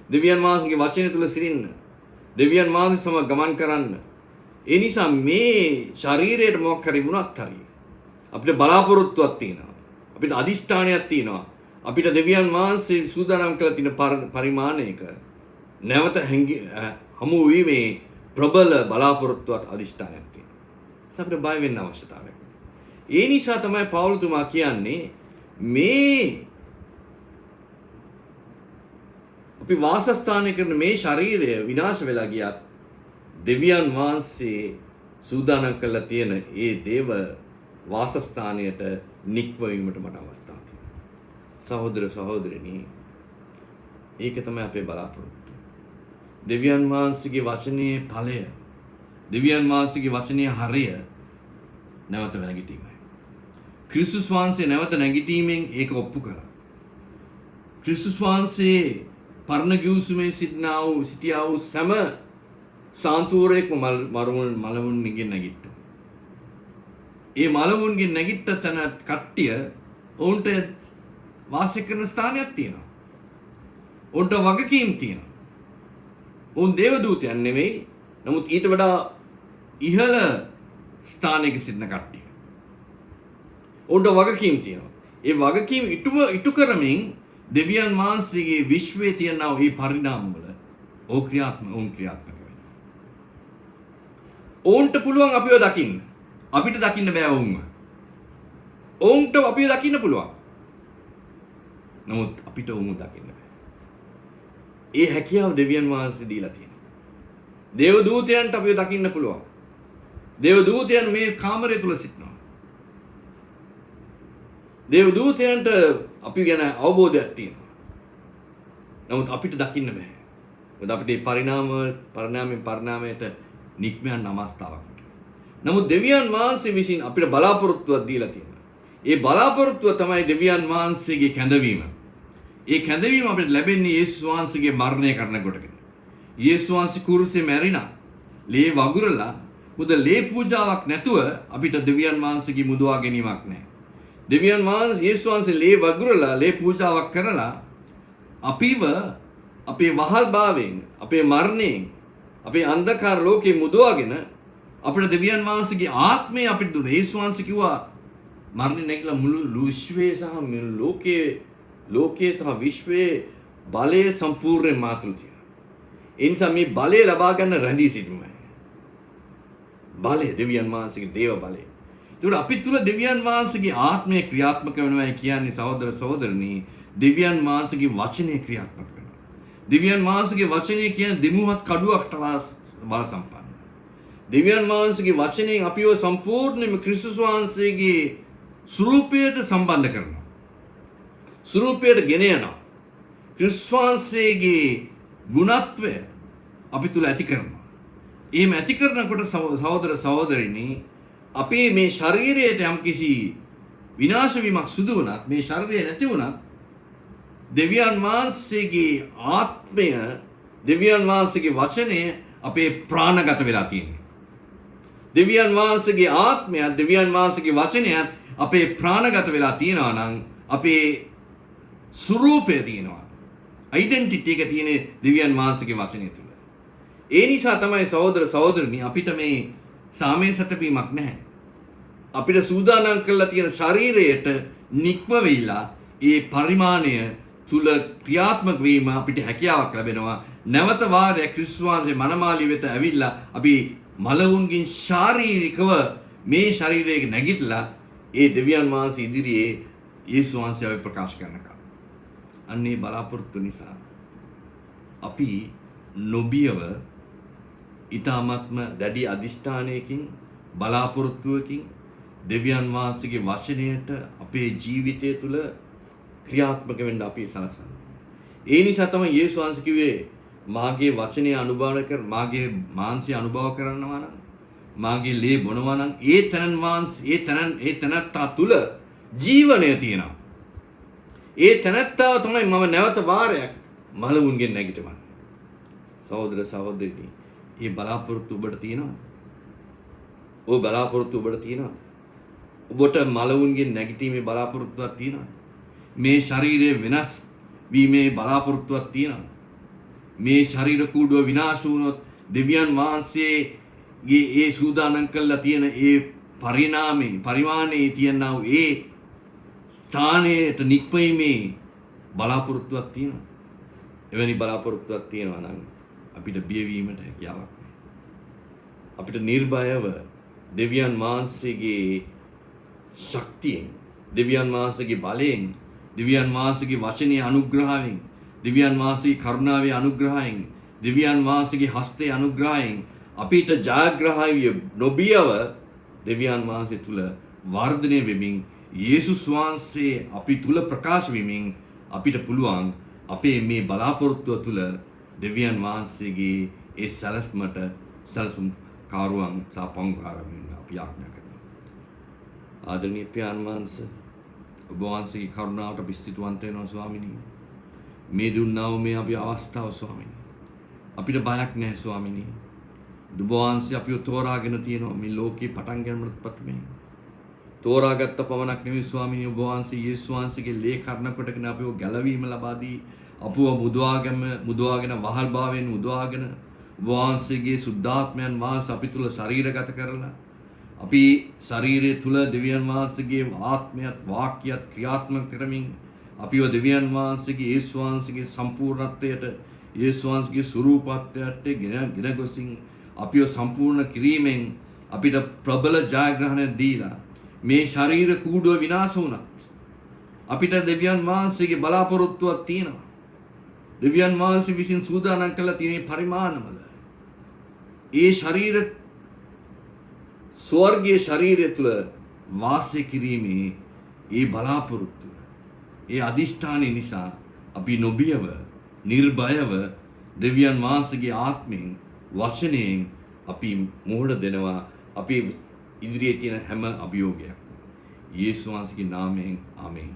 දෙවියන් වහන්සේගේ වචනය තුල සිටින්න. දෙවියන් වහන්සේ සමග ගමන් කරන්න. ඒ නිසා මේ ශරීරයට මොකක් හරි වුණත් හරි අපිට බලාපොරොත්තුවක් තියෙනවා. අපිට අදිෂ්ඨානයක් තියෙනවා. අපිට දෙවියන් වහන්සේ සූදානම් කරලා තියෙන පරිමාණයක නැවත හමු වීමේ ප්‍රබල බලාපොරොත්තුවක් අදිෂ්ඨානයක් තියෙනවා. අපිට බය වෙන්න අවශ්‍යතාවයක් නැහැ. ඒ නිසා තමයි පෞලතුමා කියන්නේ මේ අපි වාසස්ථානය කරන මේ ශරීරය විනාශ වෙලා ගියත් දෙවියන් වහන්සේ සූදානම් කරලා තියෙන ඒ දේව වාසස්ථානයට නික්වීමට මට අවස්ථාවක් තියෙනවා. සහෝදර සහෝදරිනි ඒක තමයි අපේ බලාපොරොත්තුව. දෙවියන් වහන්සේගේ වචනේ ඵලය, දෙවියන් වහන්සේගේ වචනේ හරය නැවත නැගිටීමයි. ක්‍රිස්තුස් වහන්සේ නැවත නැගිටීමෙන් ඒක ඔප්පු කළා. ක්‍රිස්තුස් වහන්සේ පරණ ගිවිසුමේ සිටියා වූ සෑම සාන්තුවරයෙක්ම මලවුන්ගෙන් නැගිට්ටා. ඒ මලවුන්ගෙන් නැගිට්ට තැන කට්ටිය ඔවුන්ට වාසය කරන ස්ථානයක් තියෙනවා. ඔවුන්ට වගකීම් තියෙනවා. ඔවුන් දේවදූතයන් නෙවෙයි. නමුත් ඊට වඩා ඉහළ ස්ථානයක සිටින කට්ටිය. ඔවුන්ට වගකීම් තියෙනවා. ඒ වගකීම් ඉටු කරමින් දෙවියන් වහන්සේගේ විශ්වයේ තියෙන මේ පරිණාමවල ඔවුන් ක්‍රියාත්මක වෙනවා. ඔවුන්ට පුළුවන් අපිව දකින්න. අපිට දකින්න බෑ ඔවුන්ව. ඔවුන්ට අපිව දකින්න පුළුවන්. නමුත් අපිට ඔවුන්ව දකින්න බෑ. ඒ හැකියාව දෙවියන් වහන්සේ දීලා තියෙනවා. දේව දූතයන්ට අපිව දකින්න පුළුවන්. දේව දූතයන් මේ කාමරය තුල සිටිනවා. දේව දූතයන්ට අපි ගැන අවබෝධයක් තියෙනවා. නමුත් අපිට දකින්න බෑ. මොකද අපිට පරිණාමයට නික්ම යන අවස්ථාවක්. නමුත් දෙවියන් වහන්සේ විසින් අපිට බලාපොරොත්තුවක් දීලා තියෙනවා. ඒ බලාපොරොත්තුව තමයි දෙවියන් වහන්සේගේ කැඳවීම. ඒ කැඳවීම අපිට ලැබෙන්නේ යේසුස් වහන්සේගේ මරණය කරනකොටගෙන. යේසුස් වහන්සේ කුරුසේ මැරිනා. ලේ වගුරලා මුද ලේ පූජාවක් නැතුව අපිට දෙවියන් වහන්සේගේ මුදවා ගැනීමක් නැහැ. දෙවියන් වහන්සේ යේසුස් වහන්සේ ලේ වගුරලා ලේ පූජාවක් කරලා අපිව අපේ වහල්භාවයෙන්, අපේ මරණයෙන්, අපේ අන්ධකාර ලෝකේ මුදවාගෙන අපිට දෙවියන් වහන්සේගේ ආත්මය අපිට දුන්නා. යේසුස් වහන්සේ කිව්වා මරණය නැගලා මුළු විශ්වයේ සහ මුළු ලෝකයේ සහ විශ්වයේ බලය සම්පූර්ණයෙන් මාතුළු තියෙනවා. ඒ නිසා මේ බලය ලබා ගන්න රැඳී සිටින්න. බලය දෙවියන් වහන්සේගේ දේව බලය. ඒකට අපි තුල දෙවියන් වහන්සේගේ ආත්මය ක්‍රියාත්මක වෙනවා කියන්නේ සහෝදර සහෝදරනි දෙවියන් වහන්සේගේ වචනේ ක්‍රියාත්මක වෙනවා. දෙවියන් වහන්සේගේ වචනේ කියන්නේ දෙමුවත් කඩුවකට බල සම්පන්න. දෙවියන් වහන්සේගේ වචනයෙන් අපිව සම්පූර්ණයෙන්ම ක්‍රිස්තුස් වහන්සේගේ ස්වරූපයට සම්බන්ධ කරනවා. ස්වරූපයට ගෙන යනවා. ක්‍රිස්තුස් වහන්සේගේ ගුණත්වය අපි තුල ඇති කරනවා. එහෙම ඇති කරනකොට සහෝදර සහෝදරිනි අපේ මේ ශරීරයට යම්කිසි විනාශ වීමක් සිදු වුණත් මේ ශරීරය නැති වුණත් දෙවියන් වහන්සේගේ ආත්මය දෙවියන් වහන්සේගේ වචනය අපේ ප්‍රාණගත වෙලා තියෙනවා. දෙවියන් වහන්සේගේ ආත්මයත් දෙවියන් වහන්සේගේ වචනයත් අපේ ප්‍රාණගත වෙලා තියෙනවා නම් අපේ ස්වරූපය තියෙනවා. ඩෙන්ටිටි එක තියෙන දෙවියන් වහන්සේගේ වචනය තුල. ඒ නිසා තමයි සහෝදර සහෝදරනි අපිට මේ සාමයේ සැතපීමක් නැහැ. අපිට සූදානම් කරලා තියෙන ශරීරයට නික්ම වෙලා ඒ පරිමාණය තුල ක්‍රියාත්මක වීම අපිට හැකියාවක් ලැබෙනවා. නැවත වාරයක් ක්‍රිස්තුස් වහන්සේ මනමාලි වෙත ඇවිල්ලා අපි මලවුන්ගෙන් ශාරීරිකව මේ ශරීරයේ නැගිටලා ඒ දෙවියන් වහන්සේ ඉදිරියේ යේසුස් වහන්සේව ප්‍රකාශ කරනවා. අන්නේ බලාපොරොත්තු නිසා අපි නොබියව ඊ타ත්ම දැඩි අදිෂ්ඨානයකින් බලාපොරොත්තුවකින් දෙවියන් වහන්සේගේ වචනයට අපේ ජීවිතය තුළ ක්‍රියාත්මක වෙන්න අපි සලසනවා. ඒ නිසා තමයි යේසුස් වහන්සේ කිව්වේ මාගේ වචනය අනුභව කර මාගේ මාංශය අනුභව කරනවා නම් මාගේ ලේ බොනවා නම් ඒ තැනත්තා තුල ජීවනය තියෙනවා. ඒ තැනත්තාව තමයි මම නැවත වාරයක් මලවුන්ගෙන් නැගිටවන්නේ. සහෝදර සහෝදරිනි, මේ බලාපොරොත්තු ඔබට තියෙනවද? ඔය බලාපොරොත්තු ඔබට තියෙනවද? ඔබට මලවුන්ගෙන් නැගිටීමේ බලාපොරොත්තුවක් තියෙනවද? මේ ශරීරය වෙනස් වීමේ බලාපොරොත්තුවක් තියෙනවද? මේ ශරීර කූඩුව විනාශ වුණොත් දෙවියන් වහන්සේගේ ඒ සූදානම් කළා තියෙන ඒ පරිමාණයේ තියෙනා වූ ඒ ස්ථානයට නික්මීමේ බලාපොරොත්තුවක් තියෙනවා. එවැනි බලාපොරොත්තුවක් තියෙනවා නම් අපිට බියවීමට හැකියාවක් නැහැ. අපිට නිර්භයව දෙවියන් වහන්සේගේ ශක්තියෙන්, දෙවියන් වහන්සේගේ බලයෙන්, දෙවියන් වහන්සේගේ වචනේ අනුග්‍රහයෙන්, දෙවියන් වහන්සේගේ කරුණාවේ අනුග්‍රහයෙන්, දෙවියන් වහන්සේගේ හස්තයේ අනුග්‍රහයෙන් අපිට ජයග්‍රහය නොබියව දෙවියන් වහන්සේ තුල වර්ධනය වෙමින් යේසුස් වහන්සේ අපි තුල ප්‍රකාශ වෙමින් අපිට පුළුවන් අපේ මේ බලාපොරොත්තුව තුල දෙවියන් වහන්සේගේ ඒ සැලැස්මට සැලසුම් කාරුවන් සහ පංගුකාරයන් අපි ආඥා කරනවා. ආදරණීය පියාණන් වහන්සේ, ඔබ වහන්සේගේ කරුණාවට අපි ස්තුතිවන්ත වෙනවා ස්වාමිනී. මේ දුන්නා වූ මේ අපි අවස්ථාව ස්වාමිනී. අපිට බයක් නැහැ ස්වාමිනී. ඔබ වහන්සේ අපිව තෝරාගෙන තියෙනවා මේ ලෝකේ පටන් ගන්නට ප්‍රථමයෙන්. තෝරාගත්ත පමණක් නෙවෙයි ස්වාමිනී, ඔබ වහන්සේ යේසුස් වහන්සේගේ ලේ කර්ණ කොටගෙන අපිව ගැලවීම ලබා දී අපව මුදවාගෙන වහල් භාවයෙන් මුදවාගෙන ඔබ වහන්සේගේ සුද්ධාත්මයන් වහන්සේ අපි තුල ශරීරගත කරලා අපි ශරීරය තුල දෙවියන් වහන්සේගේ ආත්මයත් වාක්‍යයත් ක්‍රියාත්මක කරමින් අපිව දෙවියන් වහන්සේගේ යේසුස් වහන්සේගේ සම්පූර්ණත්වයට යේසුස් වහන්සේගේ ස්වරූපත්වයට ගෙන ගොසින් අපිව සම්පූර්ණ කිරීමෙන් අපිට ප්‍රබල ජයග්‍රහණය දීලා මේ ශරීර කූඩුව විනාශ වුණත් අපිට දෙවියන් වහන්සේගේ බලාපොරොත්තුවක් තියෙනවා. දෙවියන් වහන්සේ විසින් සූදානම් කළ තියෙන පරිමාණවල ඒ ශරීර ස්වර්ගීය ශරීරය තුළ වාසය කිරීමේ ඒ බලාපොරොත්තුව, ඒ අදිෂ්ඨානය නිසා අපි නොබියව නිර්භයව දෙවියන් වහන්සේගේ ආත්මයෙන් වචනයෙන් අපි මුහුණ දෙනවා අපේ ඉදිරියේ තියෙන හැම අභියෝගයක්. යේසුස් වහන්සේගේ නාමයෙන් ආමේන්.